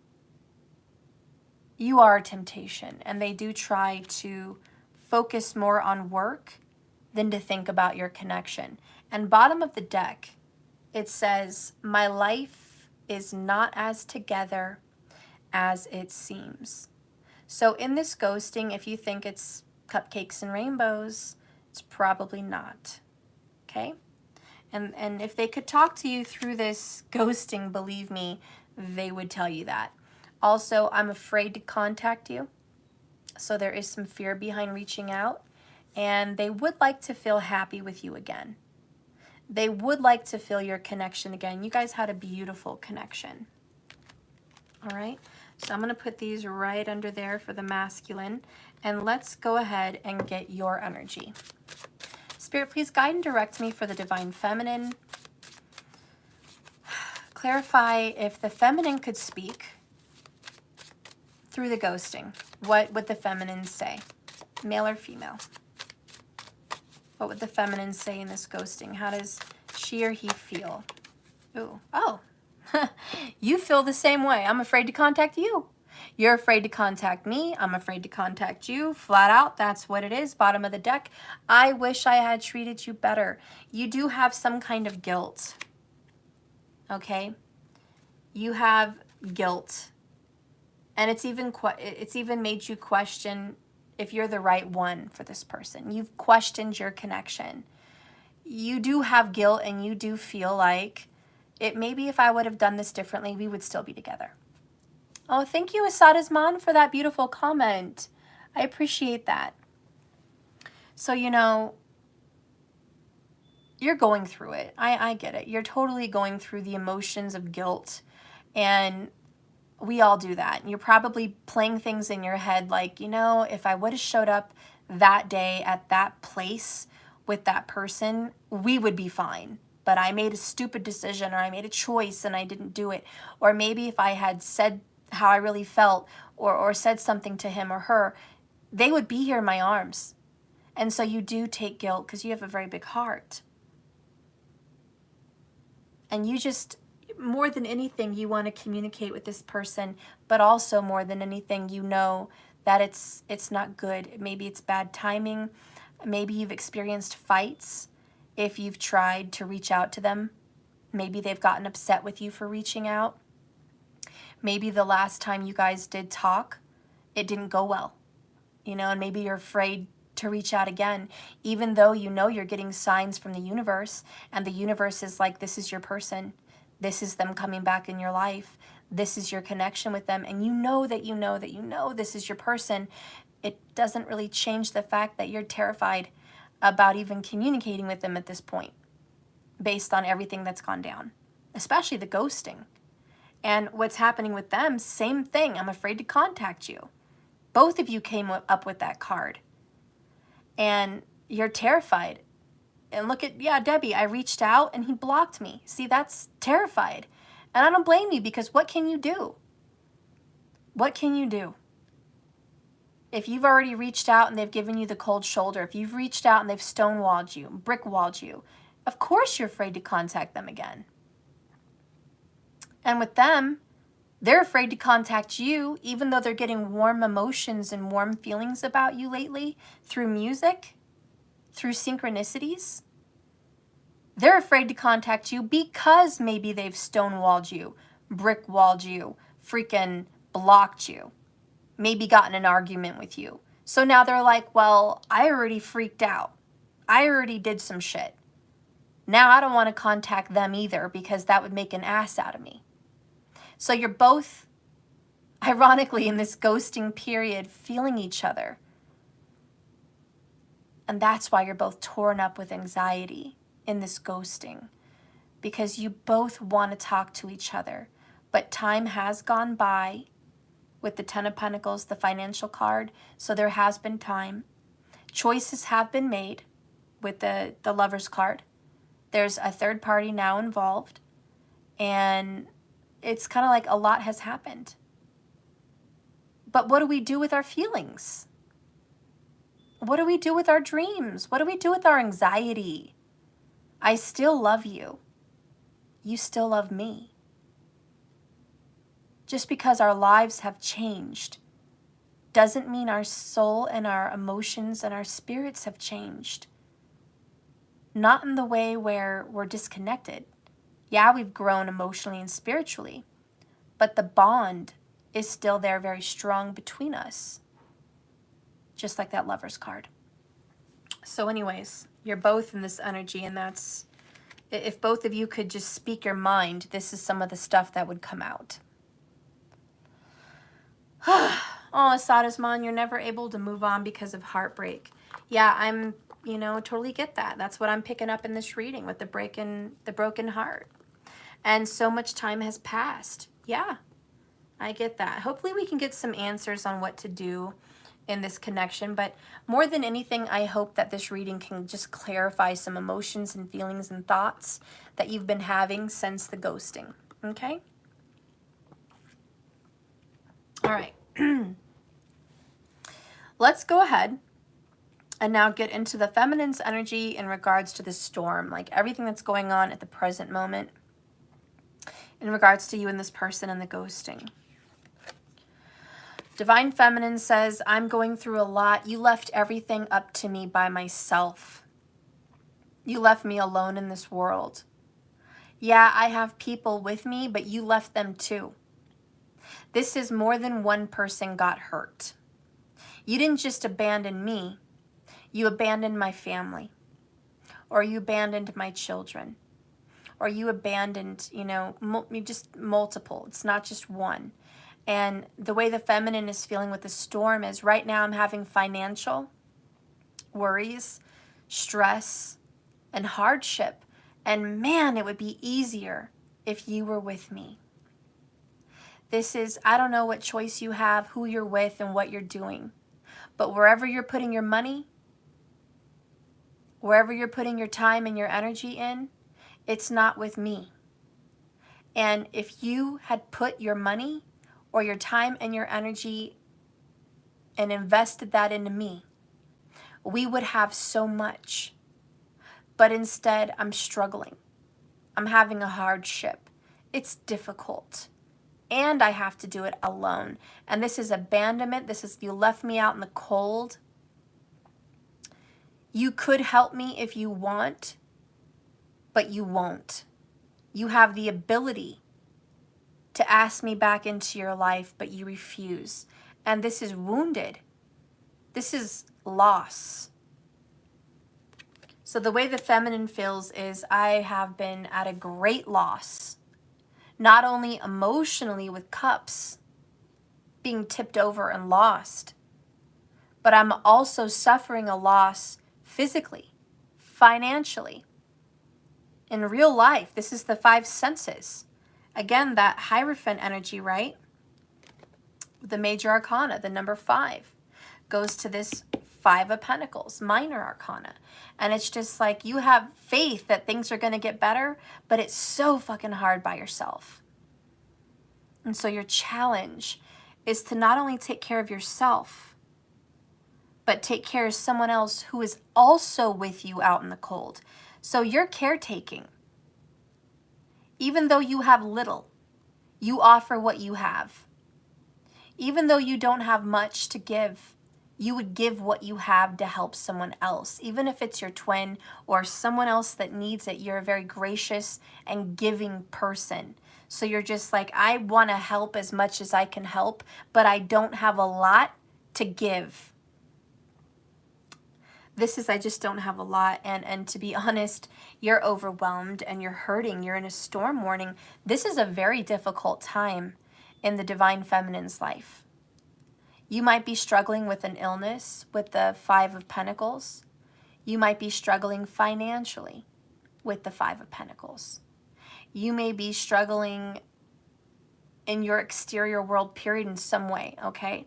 you are a temptation, and they do try to focus more on work than to think about your connection. And bottom of the deck, it says, my life is not as together as it seems. So in this ghosting, if you think it's cupcakes and rainbows, it's probably not, okay? And if they could talk to you through this ghosting, believe me, they would tell you that. Also, I'm afraid to contact you. So there is some fear behind reaching out. And they would like to feel happy with you again. They would like to feel your connection again. You guys had a beautiful connection. All right. So I'm going to put these right under there for the masculine. And let's go ahead and get your energy. Spirit, please guide and direct me for the divine feminine. Clarify if the feminine could speak through the ghosting. What would the feminine say? Male or female? What would the feminine say in this ghosting? How does she or he feel? Ooh, oh, you feel the same way. I'm afraid to contact you. You're afraid to contact me. I'm afraid to contact you. Flat out, that's what it is. Bottom of the deck. I wish I had treated you better. You do have some kind of guilt. Okay? You have guilt. And it's even made you question if you're the right one for this person. You've questioned your connection. You do have guilt, and you do feel like maybe if I would have done this differently, we would still be together. Oh, thank you, Asad Asman, for that beautiful comment. I appreciate that. So, you know, you're going through it. I get it. You're totally going through the emotions of guilt, and we all do that. And you're probably playing things in your head like, you know, if I would have showed up that day at that place with that person, we would be fine. But I made a stupid decision, or I made a choice and I didn't do it. Or maybe if I had said how I really felt, or said something to him or her, they would be here in my arms. And so you do take guilt because you have a very big heart. And you just, more than anything, you want to communicate with this person, but also more than anything, you know that it's not good. Maybe it's bad timing. Maybe you've experienced fights if you've tried to reach out to them. Maybe they've gotten upset with you for reaching out. Maybe the last time you guys did talk, it didn't go well, you know, and maybe you're afraid to reach out again, even though you know you're getting signs from the universe, and the universe is like, this is your person. This is them coming back in your life. This is your connection with them. And you know that you know that you know this is your person. It doesn't really change the fact that you're terrified about even communicating with them at this point, based on everything that's gone down, especially the ghosting. And what's happening with them, same thing. I'm afraid to contact you. Both of you came up with that card. And you're terrified. And look at, yeah, Debbie, I reached out and he blocked me. See, that's terrified. And I don't blame you, because what can you do? What can you do? If you've already reached out and they've given you the cold shoulder, if you've reached out and they've stonewalled you, brickwalled you, of course you're afraid to contact them again. And with them, they're afraid to contact you, even though they're getting warm emotions and warm feelings about you lately through music, through synchronicities. They're afraid to contact you because maybe they've stonewalled you, brickwalled you, freaking blocked you, maybe gotten an argument with you. So now they're like, well, I already freaked out. I already did some shit. Now I don't want to contact them either, because that would make an ass out of me. So you're both, ironically, in this ghosting period, feeling each other. And that's why you're both torn up with anxiety in this ghosting. because you both want to talk to each other. But time has gone by with the Ten of Pentacles, the financial card, so there has been time. Choices have been made with the Lover's card. There's a third party now involved, and it's kind of like a lot has happened. But what do we do with our feelings? What do we do with our dreams? What do we do with our anxiety? I still love you. You still love me. Just because our lives have changed doesn't mean our soul and our emotions and our spirits have changed. Not in the way where we're disconnected. Yeah, we've grown emotionally and spiritually, but the bond is still there, very strong between us. Just like that Lover's card. So anyways, you're both in this energy, and that's, if both of you could just speak your mind, this is some of the stuff that would come out. Oh, Sadisman, you're never able to move on because of heartbreak. Yeah, I'm, totally get that. That's what I'm picking up in this reading with the broken heart. And so much time has passed. Yeah, I get that. Hopefully we can get some answers on what to do in this connection. But more than anything, I hope that this reading can just clarify some emotions and feelings and thoughts that you've been having since the ghosting. Okay? All right. Let's go ahead and now get into the feminine's energy in regards to the storm, like everything that's going on at the present moment in regards to you and this person and the ghosting. Divine Feminine says, I'm going through a lot. You left everything up to me by myself. You left me alone in this world. Yeah, I have people with me, but you left them too. This is more than one person got hurt. You didn't just abandon me. You abandoned my family. Or you abandoned my children. Or you abandoned, just multiple. It's not just one. And the way the feminine is feeling with the storm is right now I'm having financial worries, stress, and hardship. And man, it would be easier if you were with me. This is, I don't know what choice you have, who you're with, and what you're doing. But wherever you're putting your money, wherever you're putting your time and your energy in, it's not with me. And if you had put your money or your time and your energy and invested that into me, we would have so much. But instead, I'm struggling. I'm having a hardship. It's difficult. And I have to do it alone. And this is abandonment. This is, you left me out in the cold. You could help me if you want, but you won't. You have the ability to ask me back into your life, but you refuse. And this is wounded. This is loss. So the way the feminine feels is I have been at a great loss. Not only emotionally with cups being tipped over and lost, but I'm also suffering a loss physically, financially. In real life, this is the 5 senses. Again, that Hierophant energy, right? The major arcana, the number 5, goes to this 5 of Pentacles, minor arcana. And it's just like you have faith that things are going to get better, but it's so fucking hard by yourself. And so your challenge is to not only take care of yourself, but take care of someone else who is also with you out in the cold. So you're caretaking. Even though you have little, you offer what you have. Even though you don't have much to give, you would give what you have to help someone else. Even if it's your twin or someone else that needs it, you're a very gracious and giving person. So you're just like, I want to help as much as I can help, but I don't have a lot to give. This is, I just don't have a lot. And to be honest, you're overwhelmed and you're hurting. You're in a storm warning. This is a very difficult time in the Divine Feminine's life. You might be struggling with an illness with the 5 of Pentacles. You might be struggling financially with the 5 of Pentacles. You may be struggling in your exterior world, period, in some way, okay?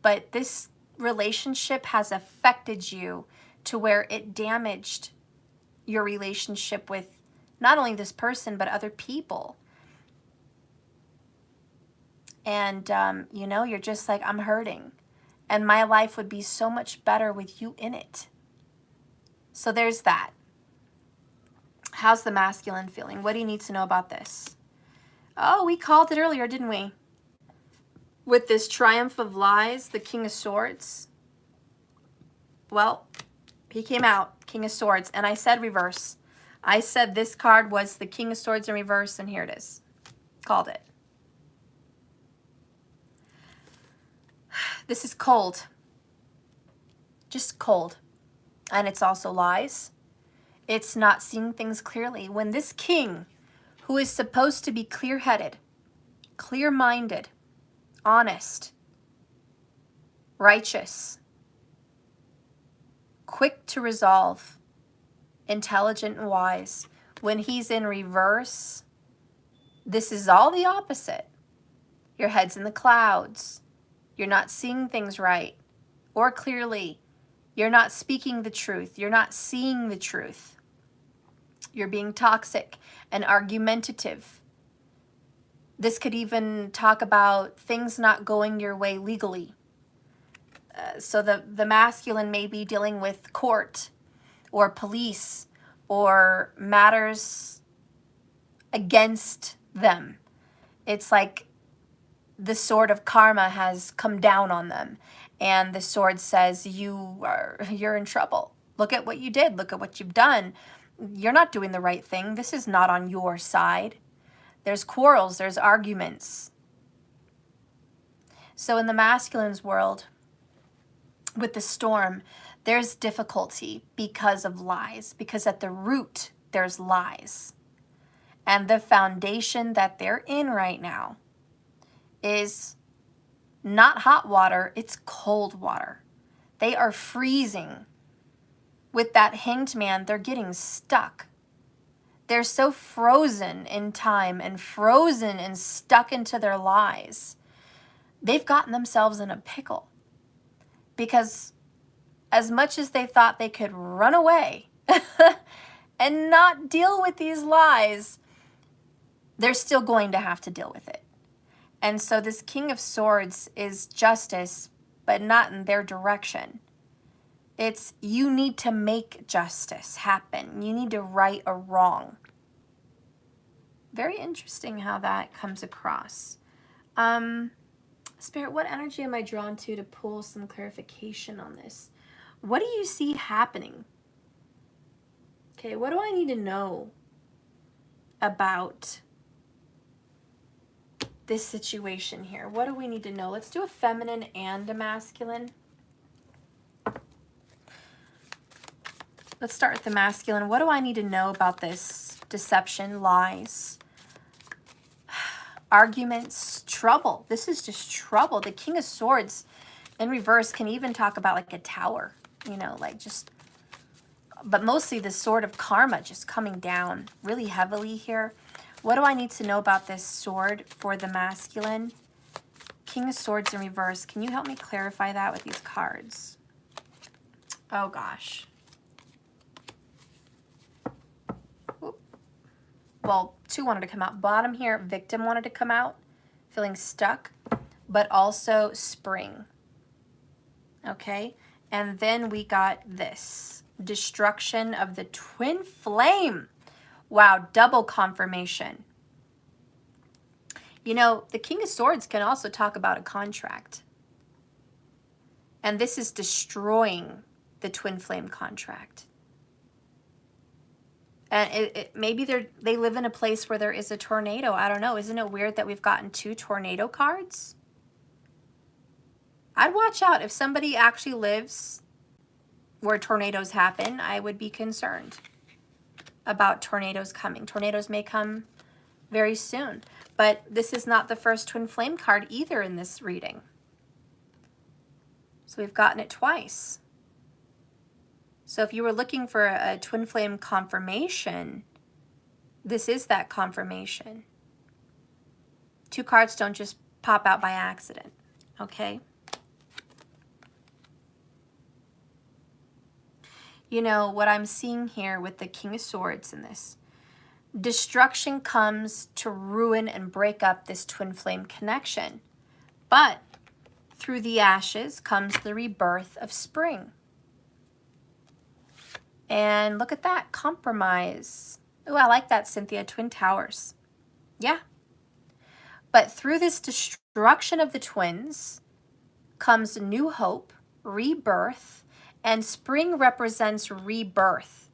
But this relationship has affected you to where it damaged your relationship with not only this person, but other people. And, you know, you're just like, I'm hurting. And my life would be so much better with you in it. So there's that. How's the masculine feeling? What do you need to know about this? Oh, we called it earlier, didn't we? With this Triumph of Lies, the King of Swords. Well, he came out, King of Swords, and I said reverse. I said this card was the King of Swords in reverse, and here it is. Called it. This is cold. Just cold. And it's also lies. It's not seeing things clearly. When this king, who is supposed to be clear-headed, clear-minded, honest, righteous, quick to resolve, intelligent and wise, when he's in reverse, this is all the opposite. Your head's in the clouds. You're not seeing things right or clearly. You're not speaking the truth. You're not seeing the truth. You're being toxic and argumentative. This could even talk about things not going your way legally. So the masculine may be dealing with court or police or matters against them. It's like the sword of karma has come down on them. And the sword says, you're in trouble. Look at what you did. Look at what you've done. You're not doing the right thing. This is not on your side. There's quarrels. There's arguments. So in the masculine's world, with the storm, there's difficulty because of lies. Because at the root, there's lies. And the foundation that they're in right now is not hot water, it's cold water. They are freezing. With that Hanged Man, they're getting stuck. They're so frozen in time and frozen and stuck into their lies. They've gotten themselves in a pickle. Because as much as they thought they could run away and not deal with these lies, they're still going to have to deal with it. And so this King of Swords is justice, but not in their direction. It's you need to make justice happen. You need to right a wrong. Very interesting how that comes across. Spirit, what energy am I drawn to pull some clarification on this? What do you see happening? Okay, what do I need to know about this situation here? What do we need to know? Let's do a feminine and a masculine. Let's start with the masculine. What do I need to know about this deception, lies, arguments, trouble? This is just trouble. The King of Swords in reverse can even talk about like a tower, you know, like just, but mostly the sword of karma just coming down really heavily here. What do I need to know about this sword for the masculine? King of Swords in reverse. Can you help me clarify that with these cards? Oh, gosh. Oop. Well, two wanted to come out. Bottom here, victim wanted to come out, feeling stuck, but also spring. Okay? And then we got this. Destruction of the twin flame. Wow, double confirmation. You know, the King of Swords can also talk about a contract. And this is destroying the twin flame contract. And maybe they live in a place where there is a tornado. I don't know. Isn't it weird that we've gotten 2 tornado cards? I'd watch out. If somebody actually lives where tornadoes happen, I would be concerned about tornadoes coming. Tornadoes may come very soon. But this is not the first twin flame card either in this reading. So we've gotten it twice. So if you were looking for a twin flame confirmation, This is that confirmation. 2 cards don't just pop out by accident, okay? You know, what I'm seeing here with the King of Swords in this, destruction comes to ruin and break up this twin flame connection. But through the ashes comes the rebirth of spring. And look at that, compromise. Oh, I like that, Cynthia, Twin Towers. Yeah. But through this destruction of the twins comes new hope, rebirth, and spring represents rebirth.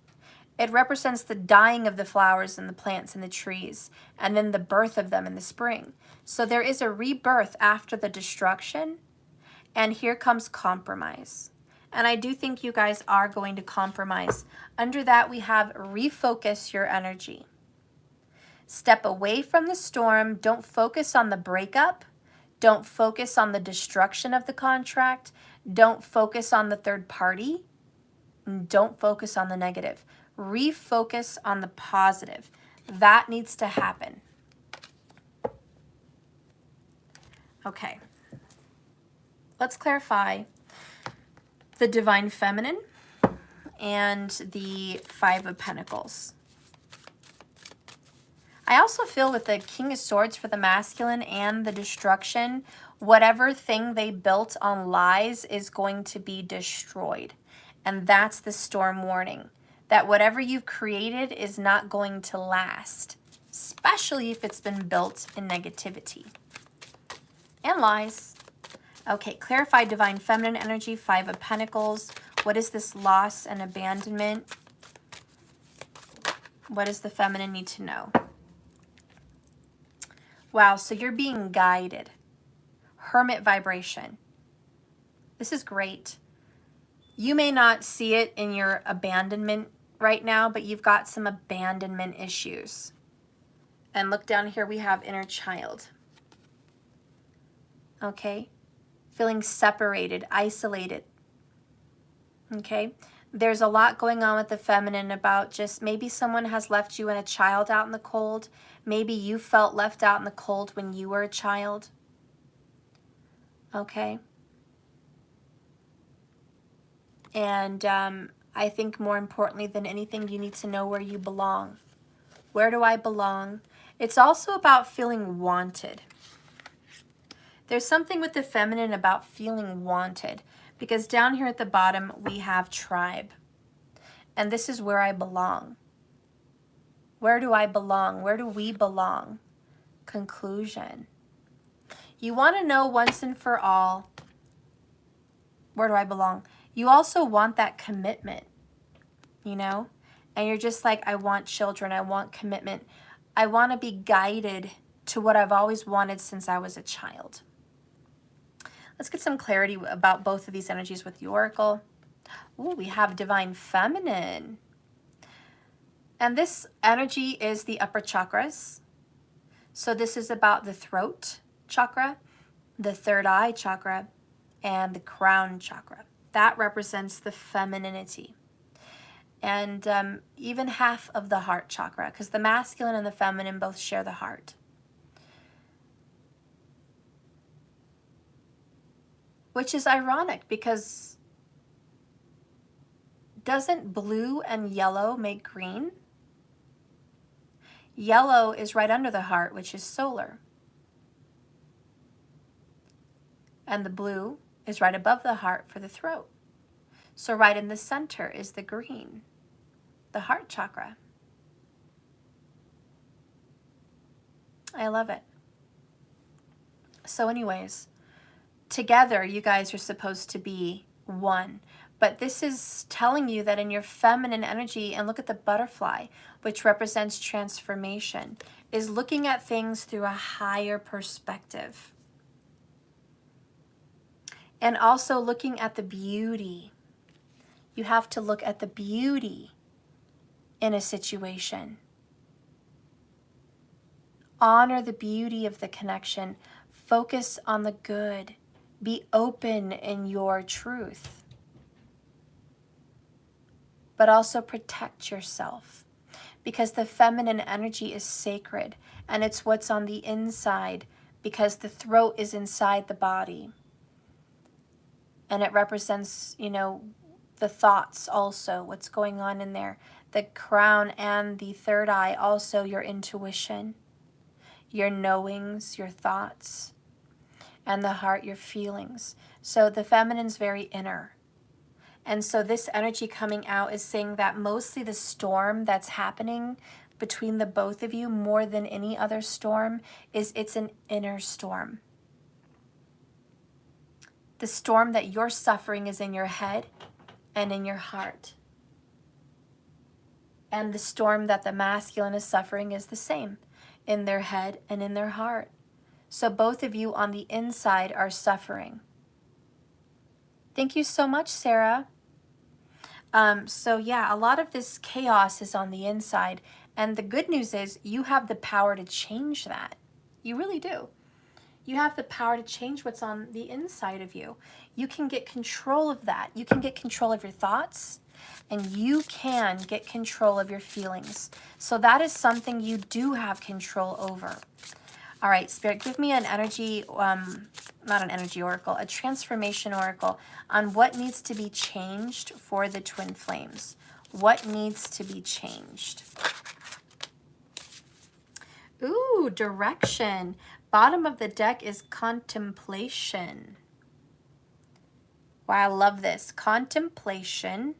It represents the dying of the flowers and the plants and the trees, and then the birth of them in the spring. So there is a rebirth after the destruction, and here comes compromise. And I do think you guys are going to compromise. Under that, we have refocus your energy. Step away from the storm. Don't focus on the breakup. Don't focus on the destruction of the contract. Don't focus on the third party. Don't focus on the negative. Refocus on the positive. That needs to happen. Okay. Let's clarify the Divine Feminine and the Five of Pentacles. I also feel with the King of Swords for the masculine and the destruction, whatever thing they built on lies is going to be destroyed. And that's the storm warning. That whatever you've created is not going to last, especially if it's been built in negativity and lies. Okay, clarify Divine Feminine energy, Five of Pentacles. What is this loss and abandonment? What does the feminine need to know? Wow, so you're being guided. Hermit vibration. This is great. You may not see it in your abandonment right now, but you've got some abandonment issues. And look down here, we have inner child. Okay? Feeling separated, isolated. Okay? There's a lot going on with the feminine about just maybe someone has left you and a child out in the cold. Maybe you felt left out in the cold when you were a child. Okay? And I think more importantly than anything, you need to know where you belong. Where do I belong? It's also about feeling wanted. There's something with the feminine about feeling wanted, because down here at the bottom we have tribe. And this is where I belong. Where do I belong? Where do we belong? Conclusion. You want to know once and for all, where do I belong? You also want that commitment, you know? And you're just like, I want children, I want commitment. I want to be guided to what I've always wanted since I was a child. Let's get some clarity about both of these energies with the Oracle. Ooh, we have Divine Feminine. And this energy is the upper chakras. So this is about the throat chakra, the third eye chakra, and the crown chakra. That represents the femininity. And even half of the heart chakra, because the masculine and the feminine both share the heart. Which is ironic because doesn't blue and yellow make green? Yellow is right under the heart, which is solar. And the blue is right above the heart for the throat. So right in the center is the green, the heart chakra. I love it. So anyways, together you guys are supposed to be one. But this is telling you that in your feminine energy, and look at the butterfly, which represents transformation, is looking at things through a higher perspective. And also looking at the beauty. You have to look at the beauty in a situation. Honor the beauty of the connection. Focus on the good. Be open in your truth. But also protect yourself. because the feminine energy is sacred, and it's what's on the inside, because the throat is inside the body. And it represents, you know, the thoughts also, what's going on in there. The crown and the third eye, also your intuition, your knowings, your thoughts, and the heart, your feelings. So the feminine's very inner. And so this energy coming out is saying that mostly the storm that's happening between the both of you, more than any other storm, it's an inner storm. The storm that you're suffering is in your head and in your heart. And the storm that the masculine is suffering is the same, in their head and in their heart. So both of you on the inside are suffering. Thank you so much, Sarah. So yeah, a lot of this chaos is on the inside. And the good news is you have the power to change that. You really do. You have the power to change what's on the inside of you. You can get control of that. You can get control of your thoughts, and you can get control of your feelings. So that is something you do have control over. All right, Spirit, give me an energy, not an energy oracle, a transformation oracle on what needs to be changed for the twin flames. What needs to be changed? Ooh, direction. Bottom of the deck is contemplation. Wow, I love this. Contemplation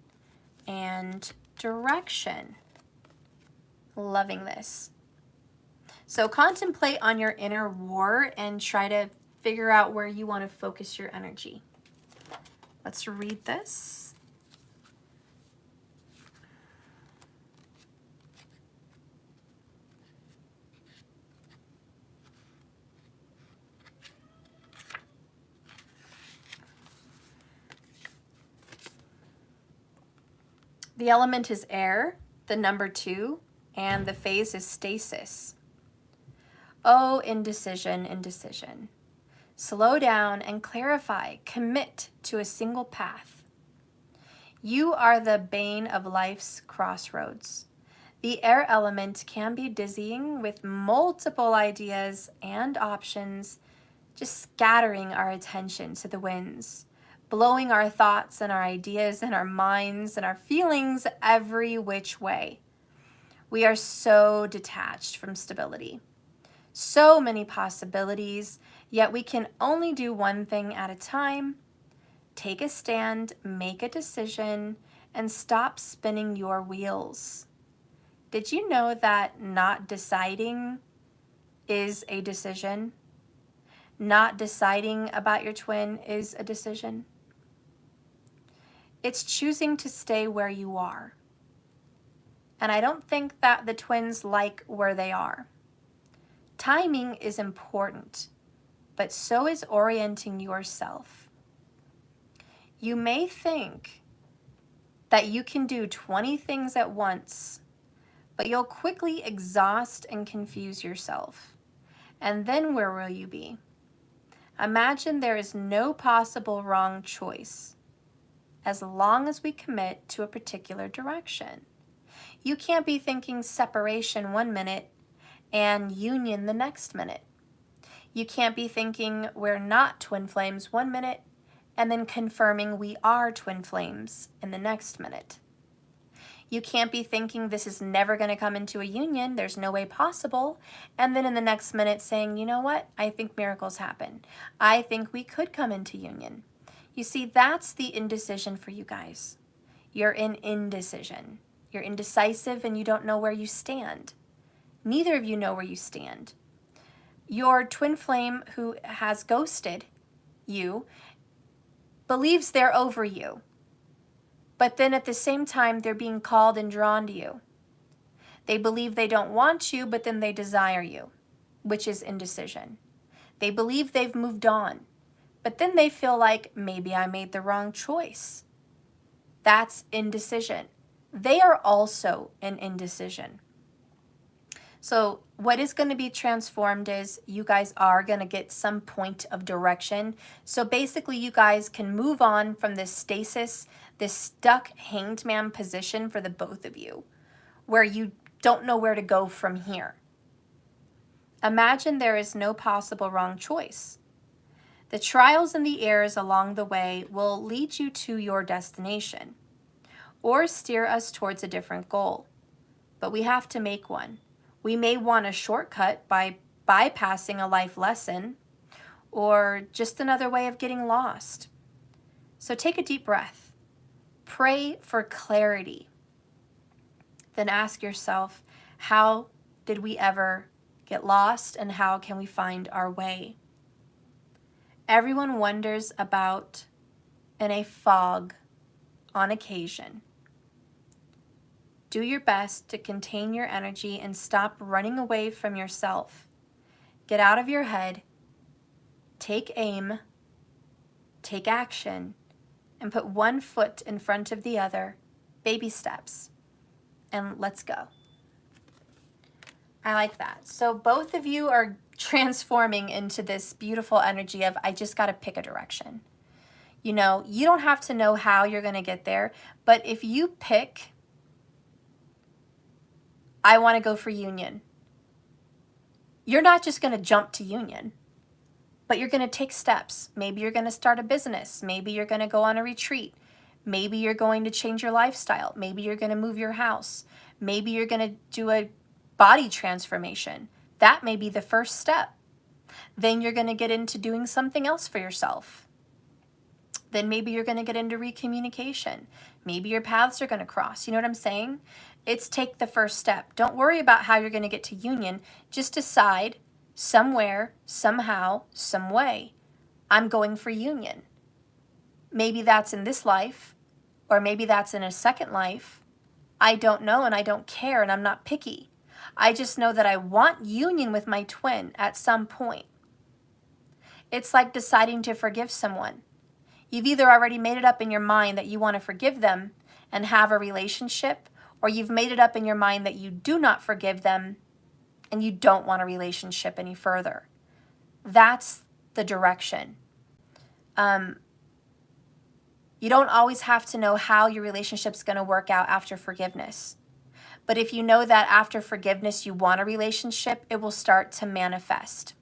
and direction. Loving this. So contemplate on your inner war and try to figure out where you want to focus your energy. Let's read this. The element is air, the number 2, and the phase is stasis. Oh, indecision, indecision. Slow down and clarify. Commit to a single path. You are the bane of life's crossroads. The air element can be dizzying with multiple ideas and options, just scattering our attention to the winds, blowing our thoughts and our ideas and our minds and our feelings every which way. We are so detached from stability. So many possibilities, yet we can only do one thing at a time. Take a stand, make a decision, and stop spinning your wheels. Did you know that not deciding is a decision? Not deciding about your twin is a decision. It's choosing to stay where you are. And I don't think that the twins like where they are. Timing is important, but so is orienting yourself. You may think that you can do 20 things at once, but you'll quickly exhaust and confuse yourself. And then where will you be? Imagine there is no possible wrong choice as long as we commit to a particular direction. You can't be thinking separation 1 minute and union the next minute. You can't be thinking we're not twin flames 1 minute and then confirming we are twin flames in the next minute. You can't be thinking this is never going to come into a union, there's no way possible, and then in the next minute saying, you know what, I think miracles happen. I think we could come into union. You see, that's the indecision for you guys. You're in indecision. You're indecisive and you don't know where you stand. Neither of you know where you stand. Your twin flame who has ghosted you believes they're over you. But then at the same time, they're being called and drawn to you. They believe they don't want you, but then they desire you, which is indecision. They believe they've moved on, but then they feel like maybe I made the wrong choice. That's indecision. They are also in indecision. So what is going to be transformed is you guys are going to get some point of direction. So basically you guys can move on from this stasis, this stuck hanged man position for the both of you, where you don't know where to go from here. Imagine there is no possible wrong choice. The trials and the errors along the way will lead you to your destination or steer us towards a different goal. But we have to make one. We may want a shortcut by bypassing a life lesson or just another way of getting lost. So take a deep breath. Pray for clarity. Then ask yourself, how did we ever get lost and how can we find our way? Everyone wonders about in a fog on occasion. Do your best to contain your energy and stop running away from yourself. Get out of your head, take aim, take action, and put one foot in front of the other, baby steps, and let's go. I like that. So both of you are transforming into this beautiful energy of, I just got to pick a direction. You know, you don't have to know how you're going to get there, but if you pick, I want to go for union, you're not just going to jump to union, but you're going to take steps. Maybe you're going to start a business. Maybe you're going to go on a retreat. Maybe you're going to change your lifestyle. Maybe you're going to move your house. Maybe you're going to do a body transformation. That may be the first step. Then you're going to get into doing something else for yourself. Then maybe you're going to get into recommunication. Maybe your paths are going to cross. You know what I'm saying? It's take the first step. Don't worry about how you're going to get to union. Just decide somewhere, somehow, some way, I'm going for union. Maybe that's in this life, or maybe that's in a second life. I don't know, and I don't care, and I'm not picky. I just know that I want union with my twin at some point. It's like deciding to forgive someone. You've either already made it up in your mind that you want to forgive them and have a relationship, or you've made it up in your mind that you do not forgive them and you don't want a relationship any further. That's the direction. You don't always have to know how your relationship's going to work out after forgiveness. But if you know that after forgiveness you want a relationship, it will start to manifest.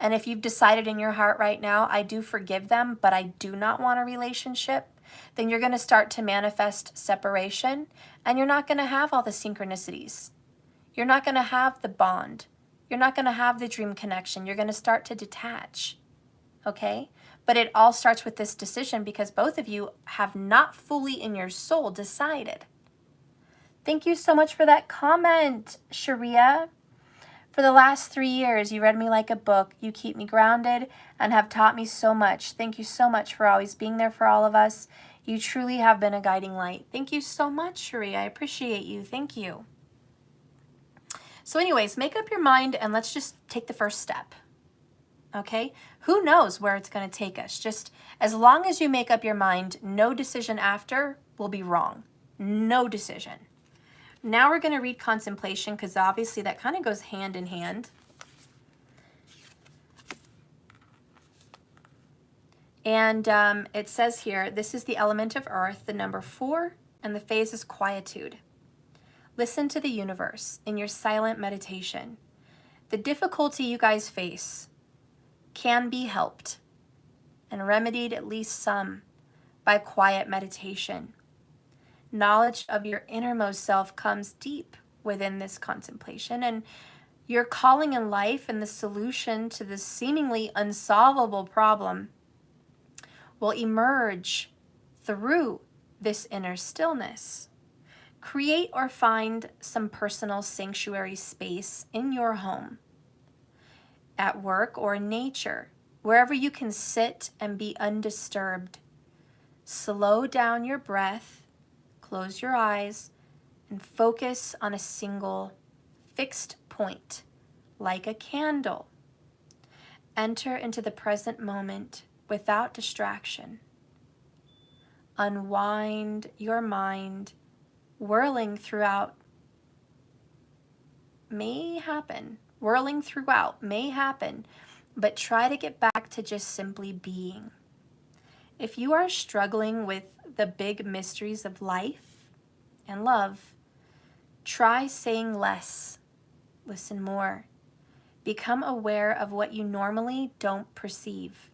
And if you've decided in your heart right now, I do forgive them, but I do not want a relationship, then you're going to start to manifest separation, and you're not going to have all the synchronicities. You're not going to have the bond. You're not going to have the dream connection. You're going to start to detach, okay? But it all starts with this decision because both of you have not fully in your soul decided. Thank you so much for that comment, Sharia. For the last 3 years, you read me like a book. You keep me grounded and have taught me so much. Thank you so much for always being there for all of us. You truly have been a guiding light. Thank you so much, Sharia. I appreciate you. Thank you. So anyways, make up your mind and let's just take the first step. Okay? Who knows where it's going to take us? Just as long as you make up your mind, no decision after will be wrong. No decision. Now we're going to read contemplation because obviously that kind of goes hand in hand. And it says here, this is the element of earth, the number 4, and the phase is quietude. Listen to the universe in your silent meditation. The difficulty you guys face can be helped and remedied, at least some, by quiet meditation. Knowledge of your innermost self comes deep within this contemplation, and your calling in life and the solution to this seemingly unsolvable problem will emerge through this inner stillness. Create or find some personal sanctuary space in your home, at work, or in nature, wherever you can sit and be undisturbed. Slow down your breath, close your eyes, and focus on a single fixed point, like a candle. Enter into the present moment without distraction. Unwind your mind. Whirling throughout may happen, but try to get back to just simply being. If you are struggling with the big mysteries of life and love, Try saying less. Listen more. Become aware of what you normally don't perceive.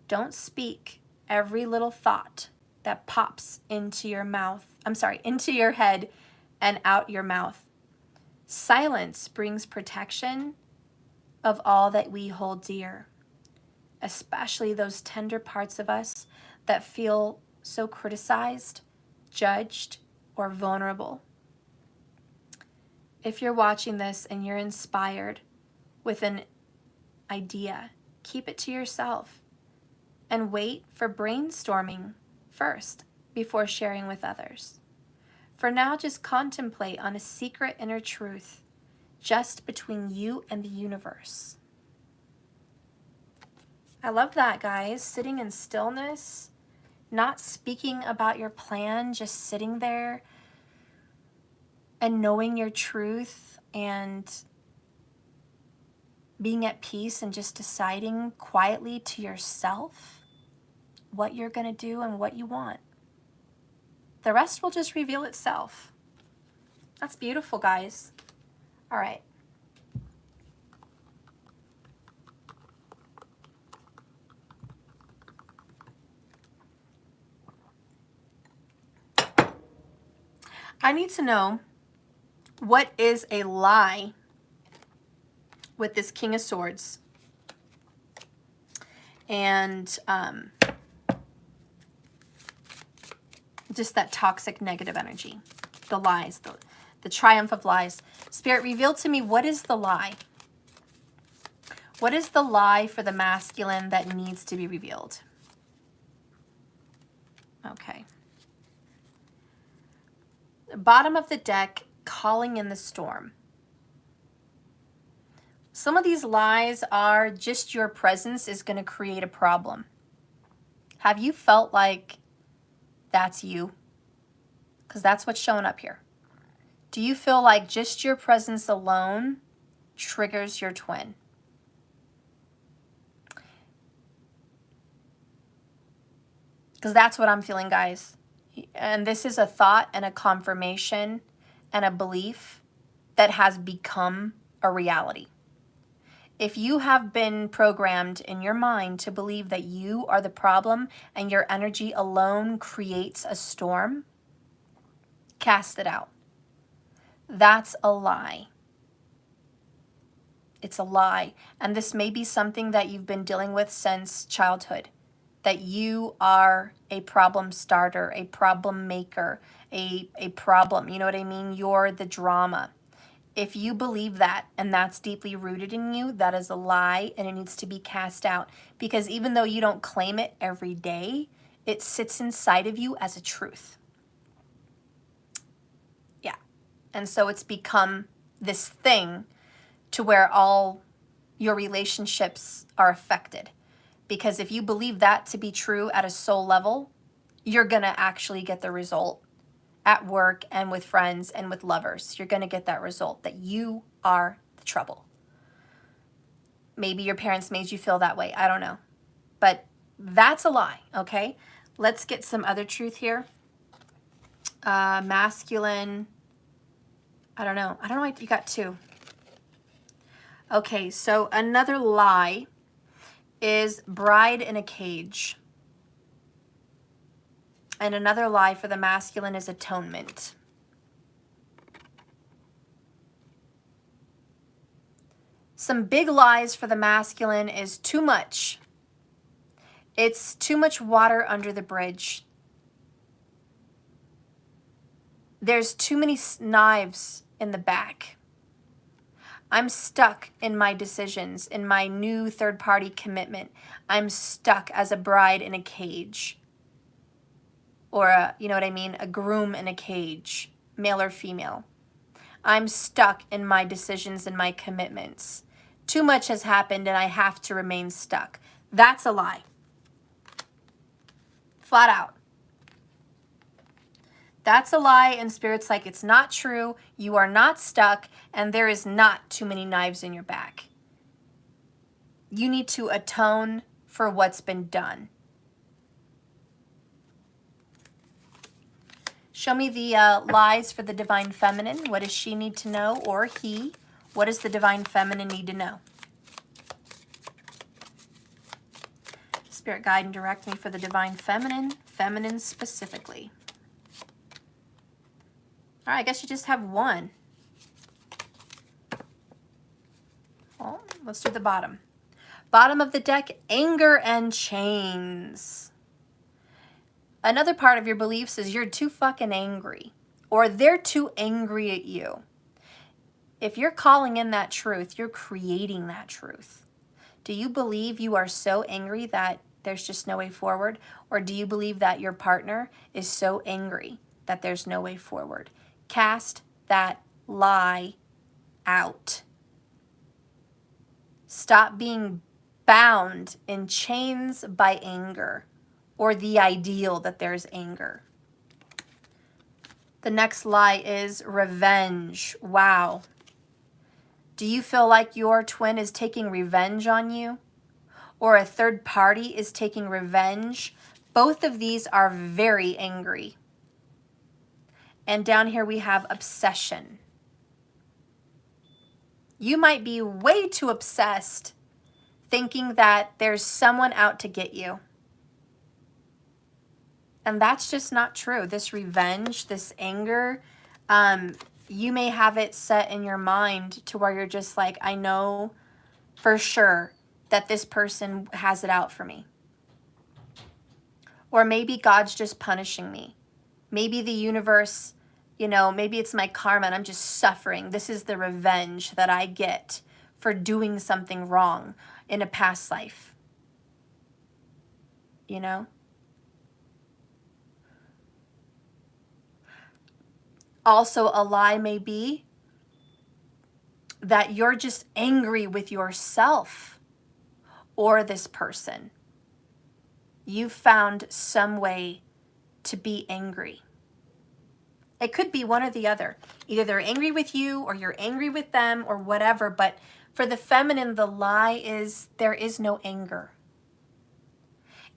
Don't speak every little thought that pops into your mouth. Into your head and out your mouth. Silence brings protection of all that we hold dear, especially those tender parts of us that feel so criticized, judged, or vulnerable. If you're watching this and you're inspired with an idea, keep it to yourself and wait for brainstorming first before sharing with others. For now, just contemplate on a secret inner truth just between you and the universe. I love that, guys. Sitting in stillness, not speaking about your plan, just sitting there and knowing your truth and being at peace and just deciding quietly to yourself what you're going to do and what you want. The rest will just reveal itself. That's beautiful, guys. All right. I need to know, what is a lie with this King of Swords and just that toxic negative energy, the lies, the triumph of lies. Spirit, reveal to me, what is the lie? What is the lie for the masculine that needs to be revealed? Okay. Bottom of the deck, calling in the storm. Some of these lies are just your presence is going to create a problem. Have you felt like that's you? Because that's what's showing up here. Do you feel like just your presence alone triggers your twin? Because that's what I'm feeling, guys. And this is a thought and a confirmation and a belief that has become a reality. If you have been programmed in your mind to believe that you are the problem and your energy alone creates a storm, cast it out. That's a lie. It's a lie. And this may be something that you've been dealing with since childhood. That you are a problem starter, a problem maker, a problem. You know what I mean? You're the drama. If you believe that and that's deeply rooted in you, that is a lie and it needs to be cast out. Because even though you don't claim it every day, it sits inside of you as a truth. Yeah. And so it's become this thing to where all your relationships are affected. Because if you believe that to be true at a soul level, you're going to actually get the result at work and with friends and with lovers. You're going to get that result that you are the trouble. Maybe your parents made you feel that way. I don't know. But that's a lie, okay? Let's get some other truth here. Masculine. I don't know. You got two. Okay, so another lie is bride in a cage. And another lie for the masculine is atonement. Some big lies for the masculine is too much. It's too much water under the bridge. There's too many knives in the back. I'm stuck in my decisions, in my new third-party commitment. I'm stuck as a bride in a cage. Or, you know what I mean? A groom in a cage, male or female. I'm stuck in my decisions and my commitments. Too much has happened and I have to remain stuck. That's a lie. Flat out. That's a lie, and Spirit's like, it's not true. You are not stuck, and there is not too many knives in your back. You need to atone for what's been done. Show me the lies for the Divine Feminine. What does she need to know, or he? What does the Divine Feminine need to know? Spirit, guide and direct me for the Divine Feminine, feminine specifically. All right, I guess you just have one. Well, let's do the bottom. Bottom of the deck, anger and chains. Another part of your beliefs is you're too fucking angry, or they're too angry at you. If you're calling in that truth, you're creating that truth. Do you believe you are so angry that there's just no way forward? Or do you believe that your partner is so angry that there's no way forward? Cast that lie out. Stop being bound in chains by anger, or the ideal that there's anger. The next lie is revenge. Wow. Do you feel like your twin is taking revenge on you? Or a third party is taking revenge? Both of these are very angry. And down here we have obsession. You might be way too obsessed, thinking that there's someone out to get you. And that's just not true. This revenge, this anger, you may have it set in your mind to where you're just like, I know for sure that this person has it out for me. Or maybe God's just punishing me. Maybe the universe, you know, maybe it's my karma and I'm just suffering. This is the revenge that I get for doing something wrong in a past life. You know? Also, a lie may be that you're just angry with yourself or this person. You've found some way to be angry. It could be one or the other. Either they're angry with you or you're angry with them or whatever. But for the feminine, the lie is there is no anger.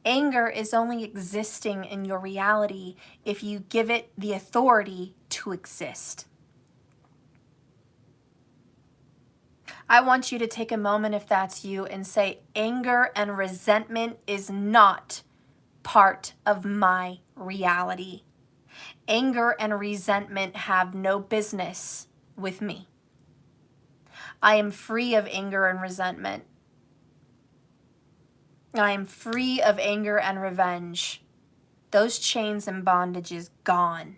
Anger is only existing in your reality if you give it the authority to exist. I want you to take a moment, if that's you, and say, anger and resentment is not part of my reality. Anger and resentment have no business with me. I am free of anger and resentment. I am free of anger and revenge. Those chains and bondages gone.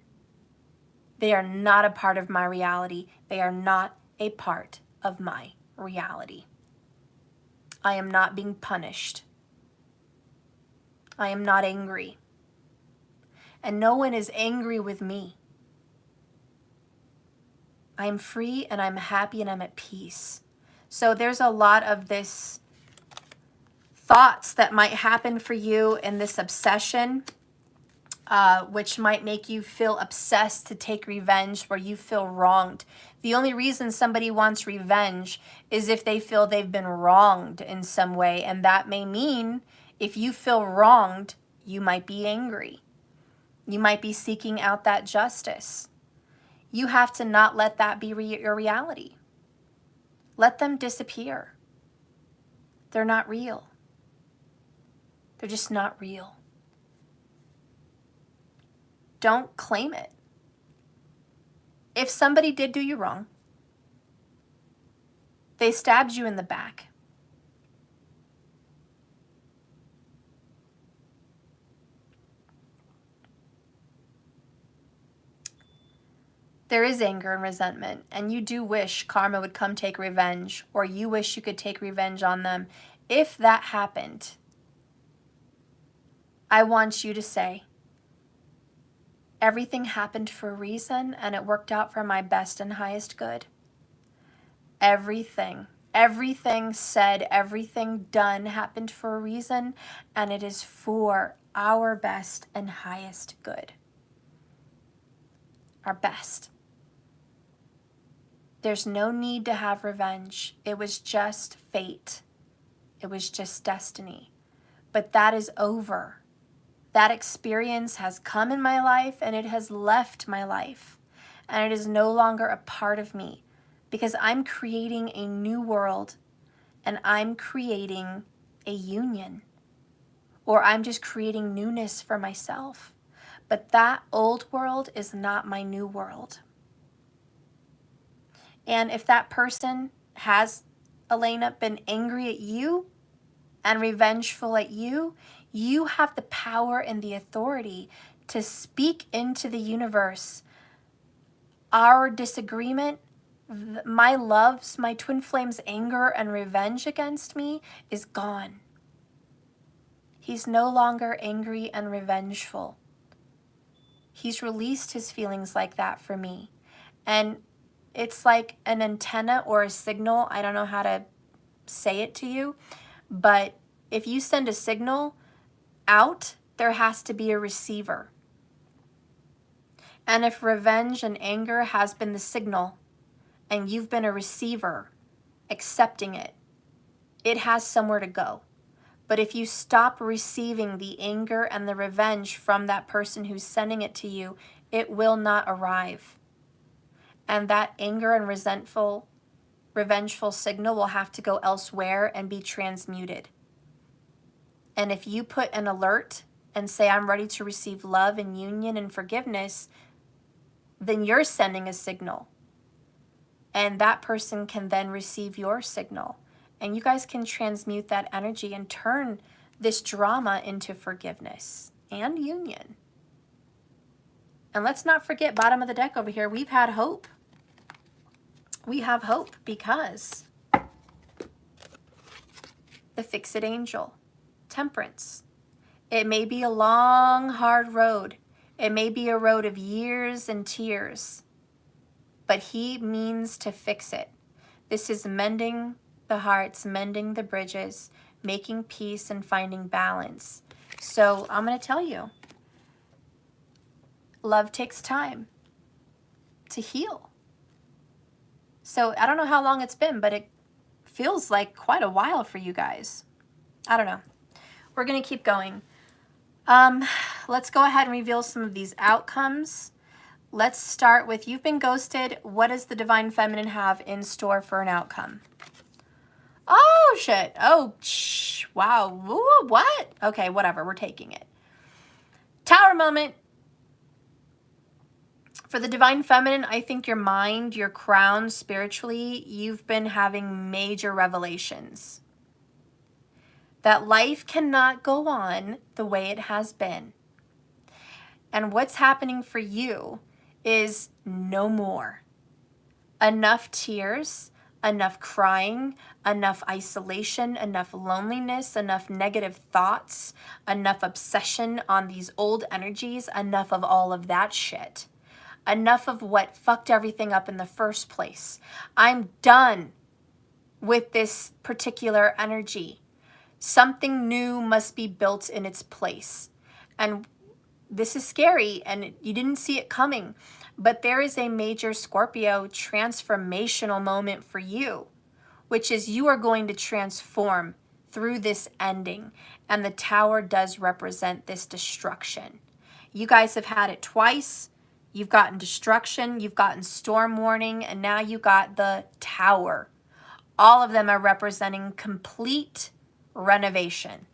They are not a part of my reality. They are not a part of my reality. I am not being punished. I am not angry. And no one is angry with me. I am free and I'm happy and I'm at peace. So there's a lot of this thoughts that might happen for you in this obsession, which might make you feel obsessed to take revenge where you feel wronged. The only reason somebody wants revenge is if they feel they've been wronged in some way. And that may mean if you feel wronged, you might be angry. You might be seeking out that justice. You have to not let that be your reality. Let them disappear. They're not real. They're just not real. Don't claim it. If somebody did do you wrong, they stabbed you in the back, there is anger and resentment, and you do wish karma would come take revenge, or you wish you could take revenge on them. If that happened, I want you to say, everything happened for a reason, and it worked out for my best and highest good. Everything said, everything done happened for a reason, and it is for our best and highest good. Our best. There's no need to have revenge. It was just fate. It was just destiny. But that is over. That experience has come in my life and it has left my life. And it is no longer a part of me because I'm creating a new world and I'm creating a union. Or I'm just creating newness for myself. But that old world is not my new world. And if that person has, Elena, been angry at you and revengeful at you, you have the power and the authority to speak into the universe. Our disagreement, my love's, my twin flame's anger and revenge against me is gone. He's no longer angry and revengeful. He's released his feelings like that for me. And it's like an antenna or a signal. I don't know how to say it to you, but if you send a signal out, there has to be a receiver. And if revenge and anger has been the signal and you've been a receiver accepting it, it has somewhere to go. But if you stop receiving the anger and the revenge from that person who's sending it to you, it will not arrive. And that anger and revengeful signal will have to go elsewhere and be transmuted. And if you put an alert and say, I'm ready to receive love and union and forgiveness, then you're sending a signal. And that person can then receive your signal. And you guys can transmute that energy and turn this drama into forgiveness and union. And let's not forget, bottom of the deck over here, we've had hope. We have hope because the Fix-It Angel, Temperance. It may be a long, hard road. It may be a road of years and tears, but he means to fix it. This is mending the hearts, mending the bridges, making peace and finding balance. So I'm going to tell you, love takes time to heal. So I don't know how long it's been, but it feels like quite a while for you guys. I don't know. We're going to keep going. Let's go ahead and reveal some of these outcomes. Let's start with, you've been ghosted. What does the Divine Feminine have in store for an outcome? Oh, shit. Oh, wow. Ooh, what? Okay, whatever. We're taking it. Tower moment. For the Divine Feminine, I think your mind, your crown, spiritually, you've been having major revelations. That life cannot go on the way it has been. And what's happening for you is no more. Enough tears, enough crying, enough isolation, enough loneliness, enough negative thoughts, enough obsession on these old energies, enough of all of that shit. Enough of what fucked everything up in the first place. I'm done with this particular energy. Something new must be built in its place. And this is scary and you didn't see it coming, but there is a major Scorpio transformational moment for you, which is you are going to transform through this ending. And the Tower does represent this destruction. You guys have had it twice. You've gotten destruction, you've gotten storm warning, and now you got the Tower. All of them are representing complete renovation.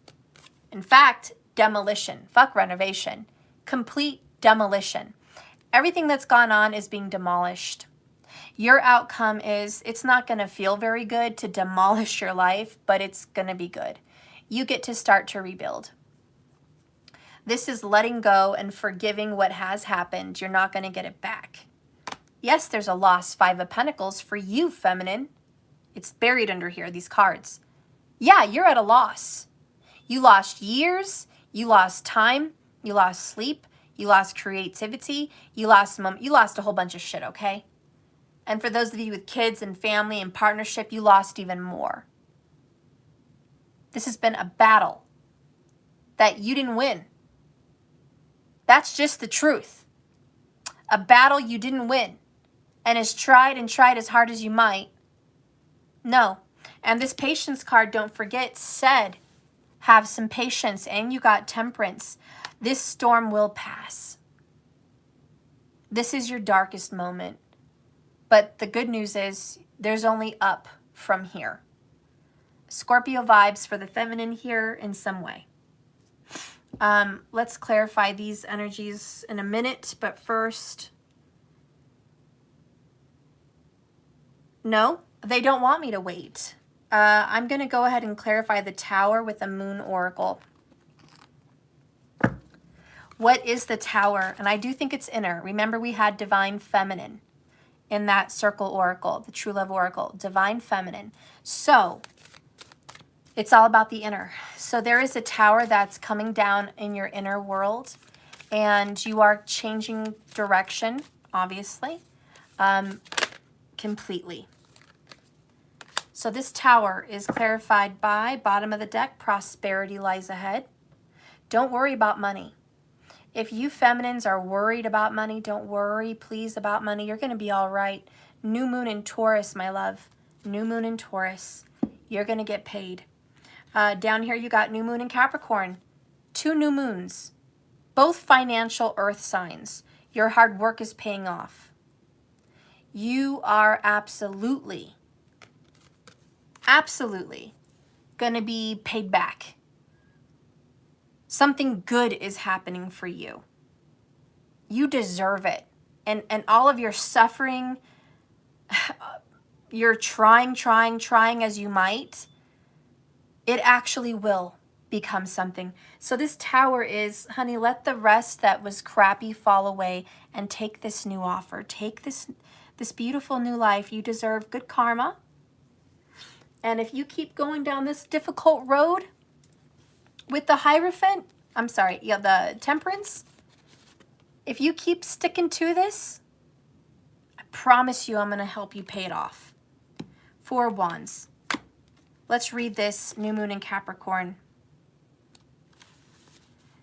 In fact, demolition. Fuck renovation. Complete demolition. Everything that's gone on is being demolished. Your outcome is, it's not going to feel very good to demolish your life, but it's going to be good. You get to start to rebuild. This is letting go and forgiving what has happened. You're not going to get it back. Yes, there's a loss, 5 of Pentacles for you, Feminine. It's buried under here, these cards. Yeah, you're at a loss. You lost years, you lost time, you lost sleep, you lost creativity, you lost a whole bunch of shit, okay? And for those of you with kids and family and partnership, you lost even more. This has been a battle that you didn't win. That's just the truth. A battle you didn't win. And as tried and tried as hard as you might. No. And this patience card, don't forget, said have some patience, and you got temperance. This storm will pass. This is your darkest moment. But the good news is there's only up from here. Scorpio vibes for the feminine here in some way. Let's clarify these energies in a minute, but first, no, they don't want me to wait. I'm going to go ahead and clarify the Tower with the Moon Oracle. What is the Tower? And I do think it's inner. Remember, we had Divine Feminine in that Circle Oracle, the True Love Oracle, Divine Feminine. So it's all about the inner. So there is a tower that's coming down in your inner world, and you are changing direction, obviously, completely. So this tower is clarified by, bottom of the deck, prosperity lies ahead. Don't worry about money. If you feminines are worried about money, don't worry, please, about money. You're going to be all right. New moon in Taurus, my love. New moon in Taurus. You're going to get paid. Down here, you got new moon in Capricorn. 2 new moons. Both financial earth signs. Your hard work is paying off. You are absolutely going to be paid back. Something good is happening for you. You deserve it. And all of your suffering, you're trying as you might, it actually will become something. So this tower is, honey, let the rest that was crappy fall away and take this new offer. Take this beautiful new life. You deserve good karma. And if you keep going down this difficult road with the Hierophant, the Temperance, if you keep sticking to this, I promise you I'm going to help you pay it off. 4 of Wands. Let's read this new moon in Capricorn.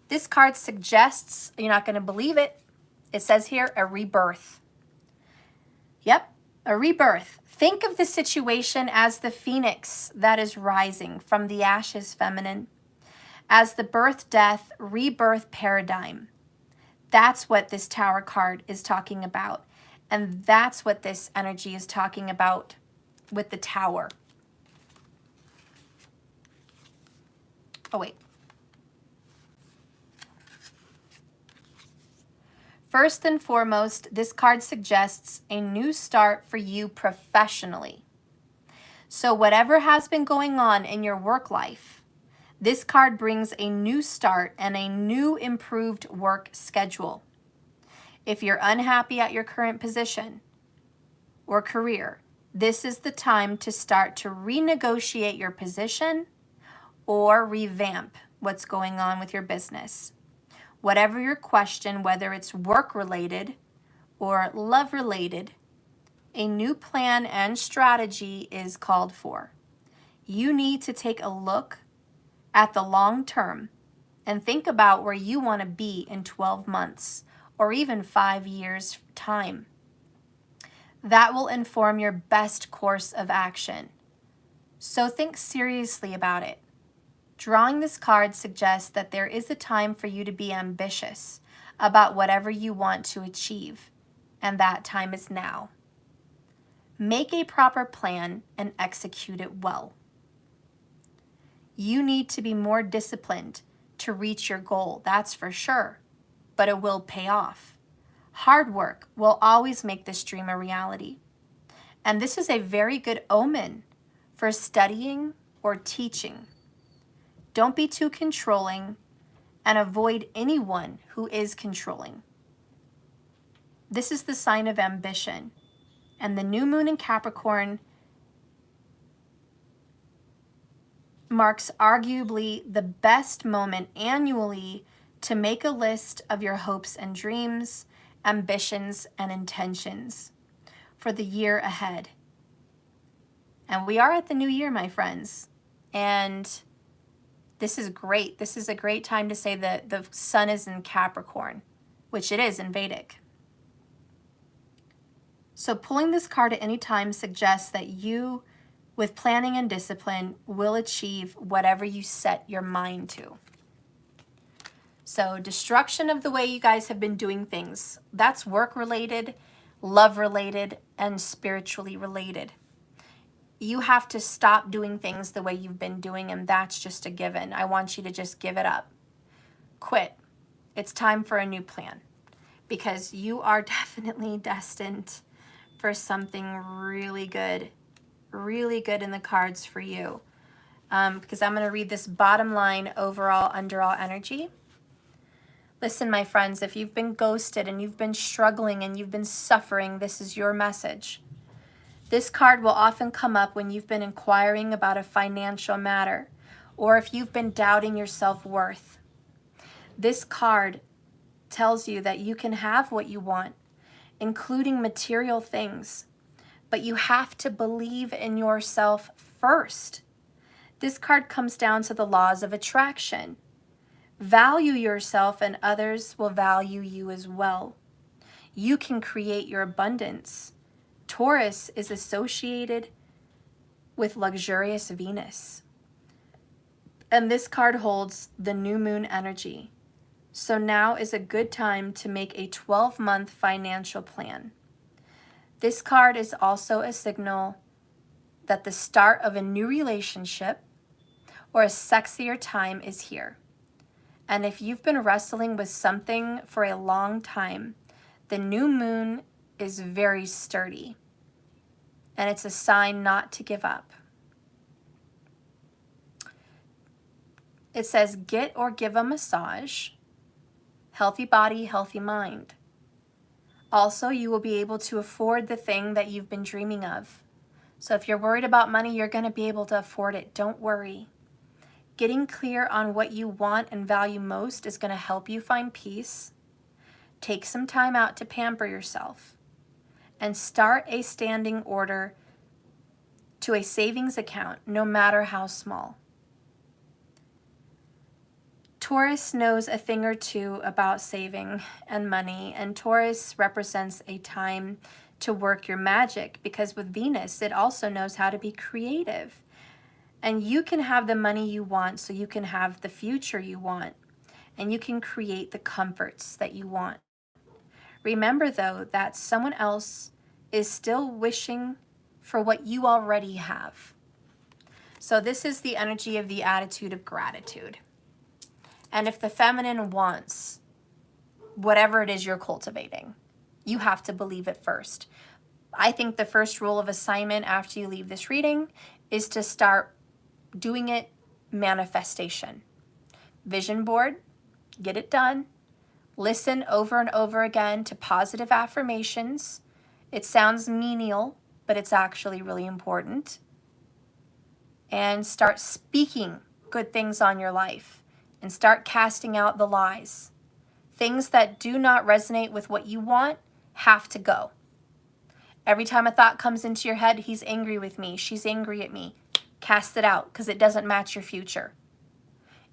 This card suggests, you're not going to believe it, it says here, a rebirth. Yep, a rebirth. Think of the situation as the phoenix that is rising from the ashes, feminine, as the birth, death, rebirth paradigm. That's what this Tower card is talking about. And that's what this energy is talking about with the Tower. Oh, wait. First and foremost, this card suggests a new start for you professionally. So whatever has been going on in your work life, this card brings a new start and a new improved work schedule. If you're unhappy at your current position or career, this is the time to start to renegotiate your position or revamp what's going on with your business. Whatever your question, whether it's work-related or love-related, a new plan and strategy is called for. You need to take a look at the long term and think about where you want to be in 12 months or even 5 years' time. That will inform your best course of action. So think seriously about it. Drawing this card suggests that there is a time for you to be ambitious about whatever you want to achieve, and that time is now. Make a proper plan and execute it well. You need to be more disciplined to reach your goal, that's for sure, but it will pay off. Hard work will always make this dream a reality. And this is a very good omen for studying or teaching. Don't be too controlling and avoid anyone who is controlling. This is the sign of ambition. And the new moon in Capricorn marks arguably the best moment annually to make a list of your hopes and dreams, ambitions and intentions for the year ahead. And we are at the new year, my friends. And this is great. This is a great time to say that the sun is in Capricorn, which it is in Vedic. So pulling this card at any time suggests that you, with planning and discipline, will achieve whatever you set your mind to. So destruction of the way you guys have been doing things. That's work related, love related, and spiritually related. You have to stop doing things the way you've been doing, and that's just a given. I want you to just give it up. Quit. It's time for a new plan, because you are definitely destined for something really good in the cards for you. Because I'm going to read this bottom line overall underall energy. Listen, my friends, if you've been ghosted and you've been struggling and you've been suffering, this is your message. This card will often come up when you've been inquiring about a financial matter, or if you've been doubting your self-worth. This card tells you that you can have what you want, including material things, but you have to believe in yourself first. This card comes down to the laws of attraction. Value yourself and others will value you as well. You can create your abundance. Taurus is associated with luxurious Venus. And this card holds the new moon energy. So now is a good time to make a 12-month financial plan. This card is also a signal that the start of a new relationship or a sexier time is here. And if you've been wrestling with something for a long time, the new moon is very sturdy. And it's a sign not to give up. It says, get or give a massage. Healthy body, healthy mind. Also, you will be able to afford the thing that you've been dreaming of. So if you're worried about money, you're going to be able to afford it. Don't worry. Getting clear on what you want and value most is going to help you find peace. Take some time out to pamper yourself and start a standing order to a savings account, no matter how small. Taurus knows a thing or two about saving and money, and Taurus represents a time to work your magic, because with Venus, it also knows how to be creative. And you can have the money you want, so you can have the future you want, and you can create the comforts that you want. Remember, though, that someone else is still wishing for what you already have. So this is the energy of the attitude of gratitude. And if the feminine wants whatever it is you're cultivating, you have to believe it first. I think the first rule of assignment after you leave this reading is to start doing it manifestation. Vision board, get it done. Listen over and over again to positive affirmations. It sounds menial, but it's actually really important. And start speaking good things on your life. And start casting out the lies. Things that do not resonate with what you want have to go. Every time a thought comes into your head, he's angry with me, she's angry at me, cast it out, because it doesn't match your future.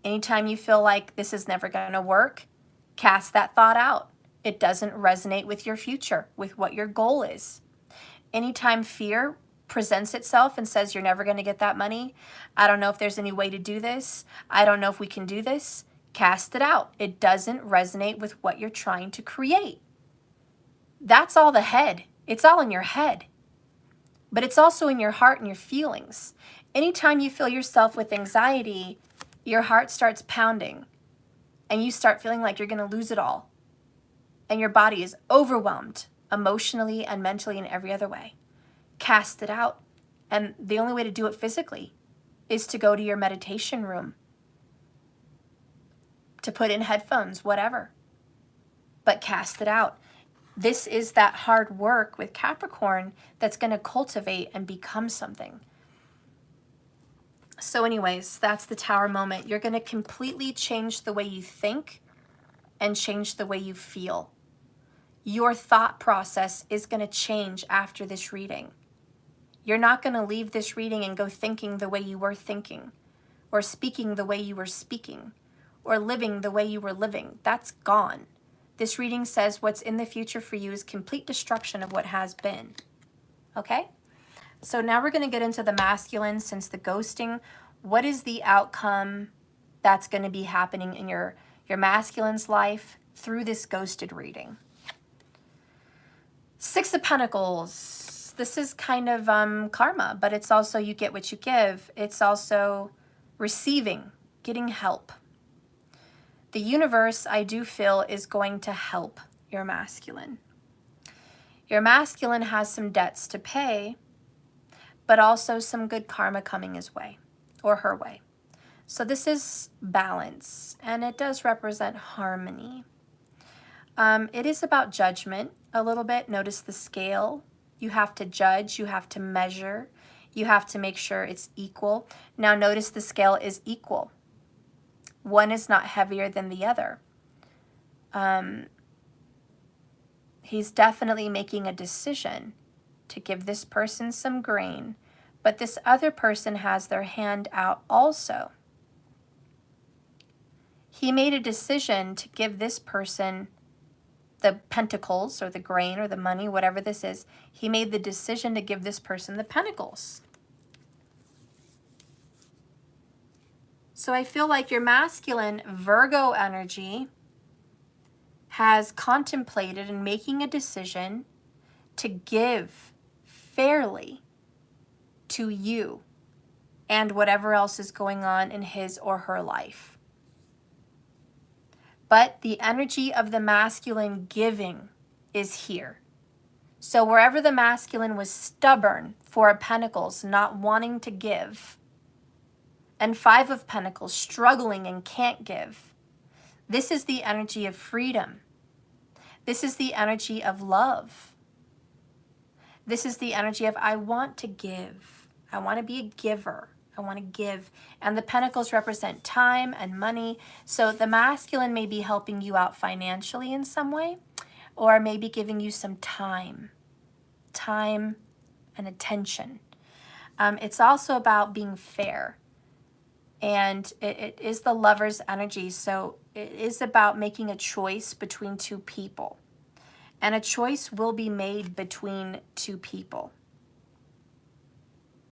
Anytime you feel like this is never going to work, cast that thought out. It doesn't resonate with your future, with what your goal is. Anytime fear presents itself and says you're never going to get that money, I don't know if there's any way to do this, I don't know if we can do this, cast it out. It doesn't resonate with what you're trying to create. That's all the head. It's all in your head. But it's also in your heart and your feelings. Anytime you feel yourself with anxiety, your heart starts pounding and you start feeling like you're going to lose it all. And your body is overwhelmed emotionally and mentally and every other way. Cast it out. And the only way to do it physically is to go to your meditation room, to put in headphones, whatever. But cast it out. This is that hard work with Capricorn that's going to cultivate and become something. So anyways, that's the Tower moment. You're going to completely change the way you think and change the way you feel. Your thought process is going to change after this reading. You're not going to leave this reading and go thinking the way you were thinking, or speaking the way you were speaking, or living the way you were living. That's gone. This reading says what's in the future for you is complete destruction of what has been. Okay? So now we're going to get into the masculine, since the ghosting. What is the outcome that's going to be happening in your your masculine's life through this ghosted reading. Six of Pentacles. This is kind of karma, but it's also you get what you give. It's also receiving, getting help. The universe, I do feel, is going to help your masculine. Your masculine has some debts to pay, but also some good karma coming his way or her way. So this is balance, and it does represent harmony. It is about judgment a little bit. Notice the scale. You have to judge, you have to measure, you have to make sure it's equal. Now notice the scale is equal. One is not heavier than the other. He's definitely making a decision to give this person some grain, but this other person has their hand out also. He made a decision to give this person the pentacles or the grain or the money, whatever this is. He made the decision to give this person the pentacles. So I feel like your masculine Virgo energy has contemplated and making a decision to give fairly to you and whatever else is going on in his or her life. But the energy of the masculine giving is here. So wherever the masculine was stubborn for a Pentacles, not wanting to give, and Five of Pentacles struggling and can't give, this is the energy of freedom. This is the energy of love. This is the energy of I want to give. I want to be a giver. I want to give. And the Pentacles represent time and money. So the masculine may be helping you out financially in some way, or maybe giving you some time and attention. It's also about being fair. And it is the lover's energy. So it is about making a choice between two people. And a choice will be made between two people.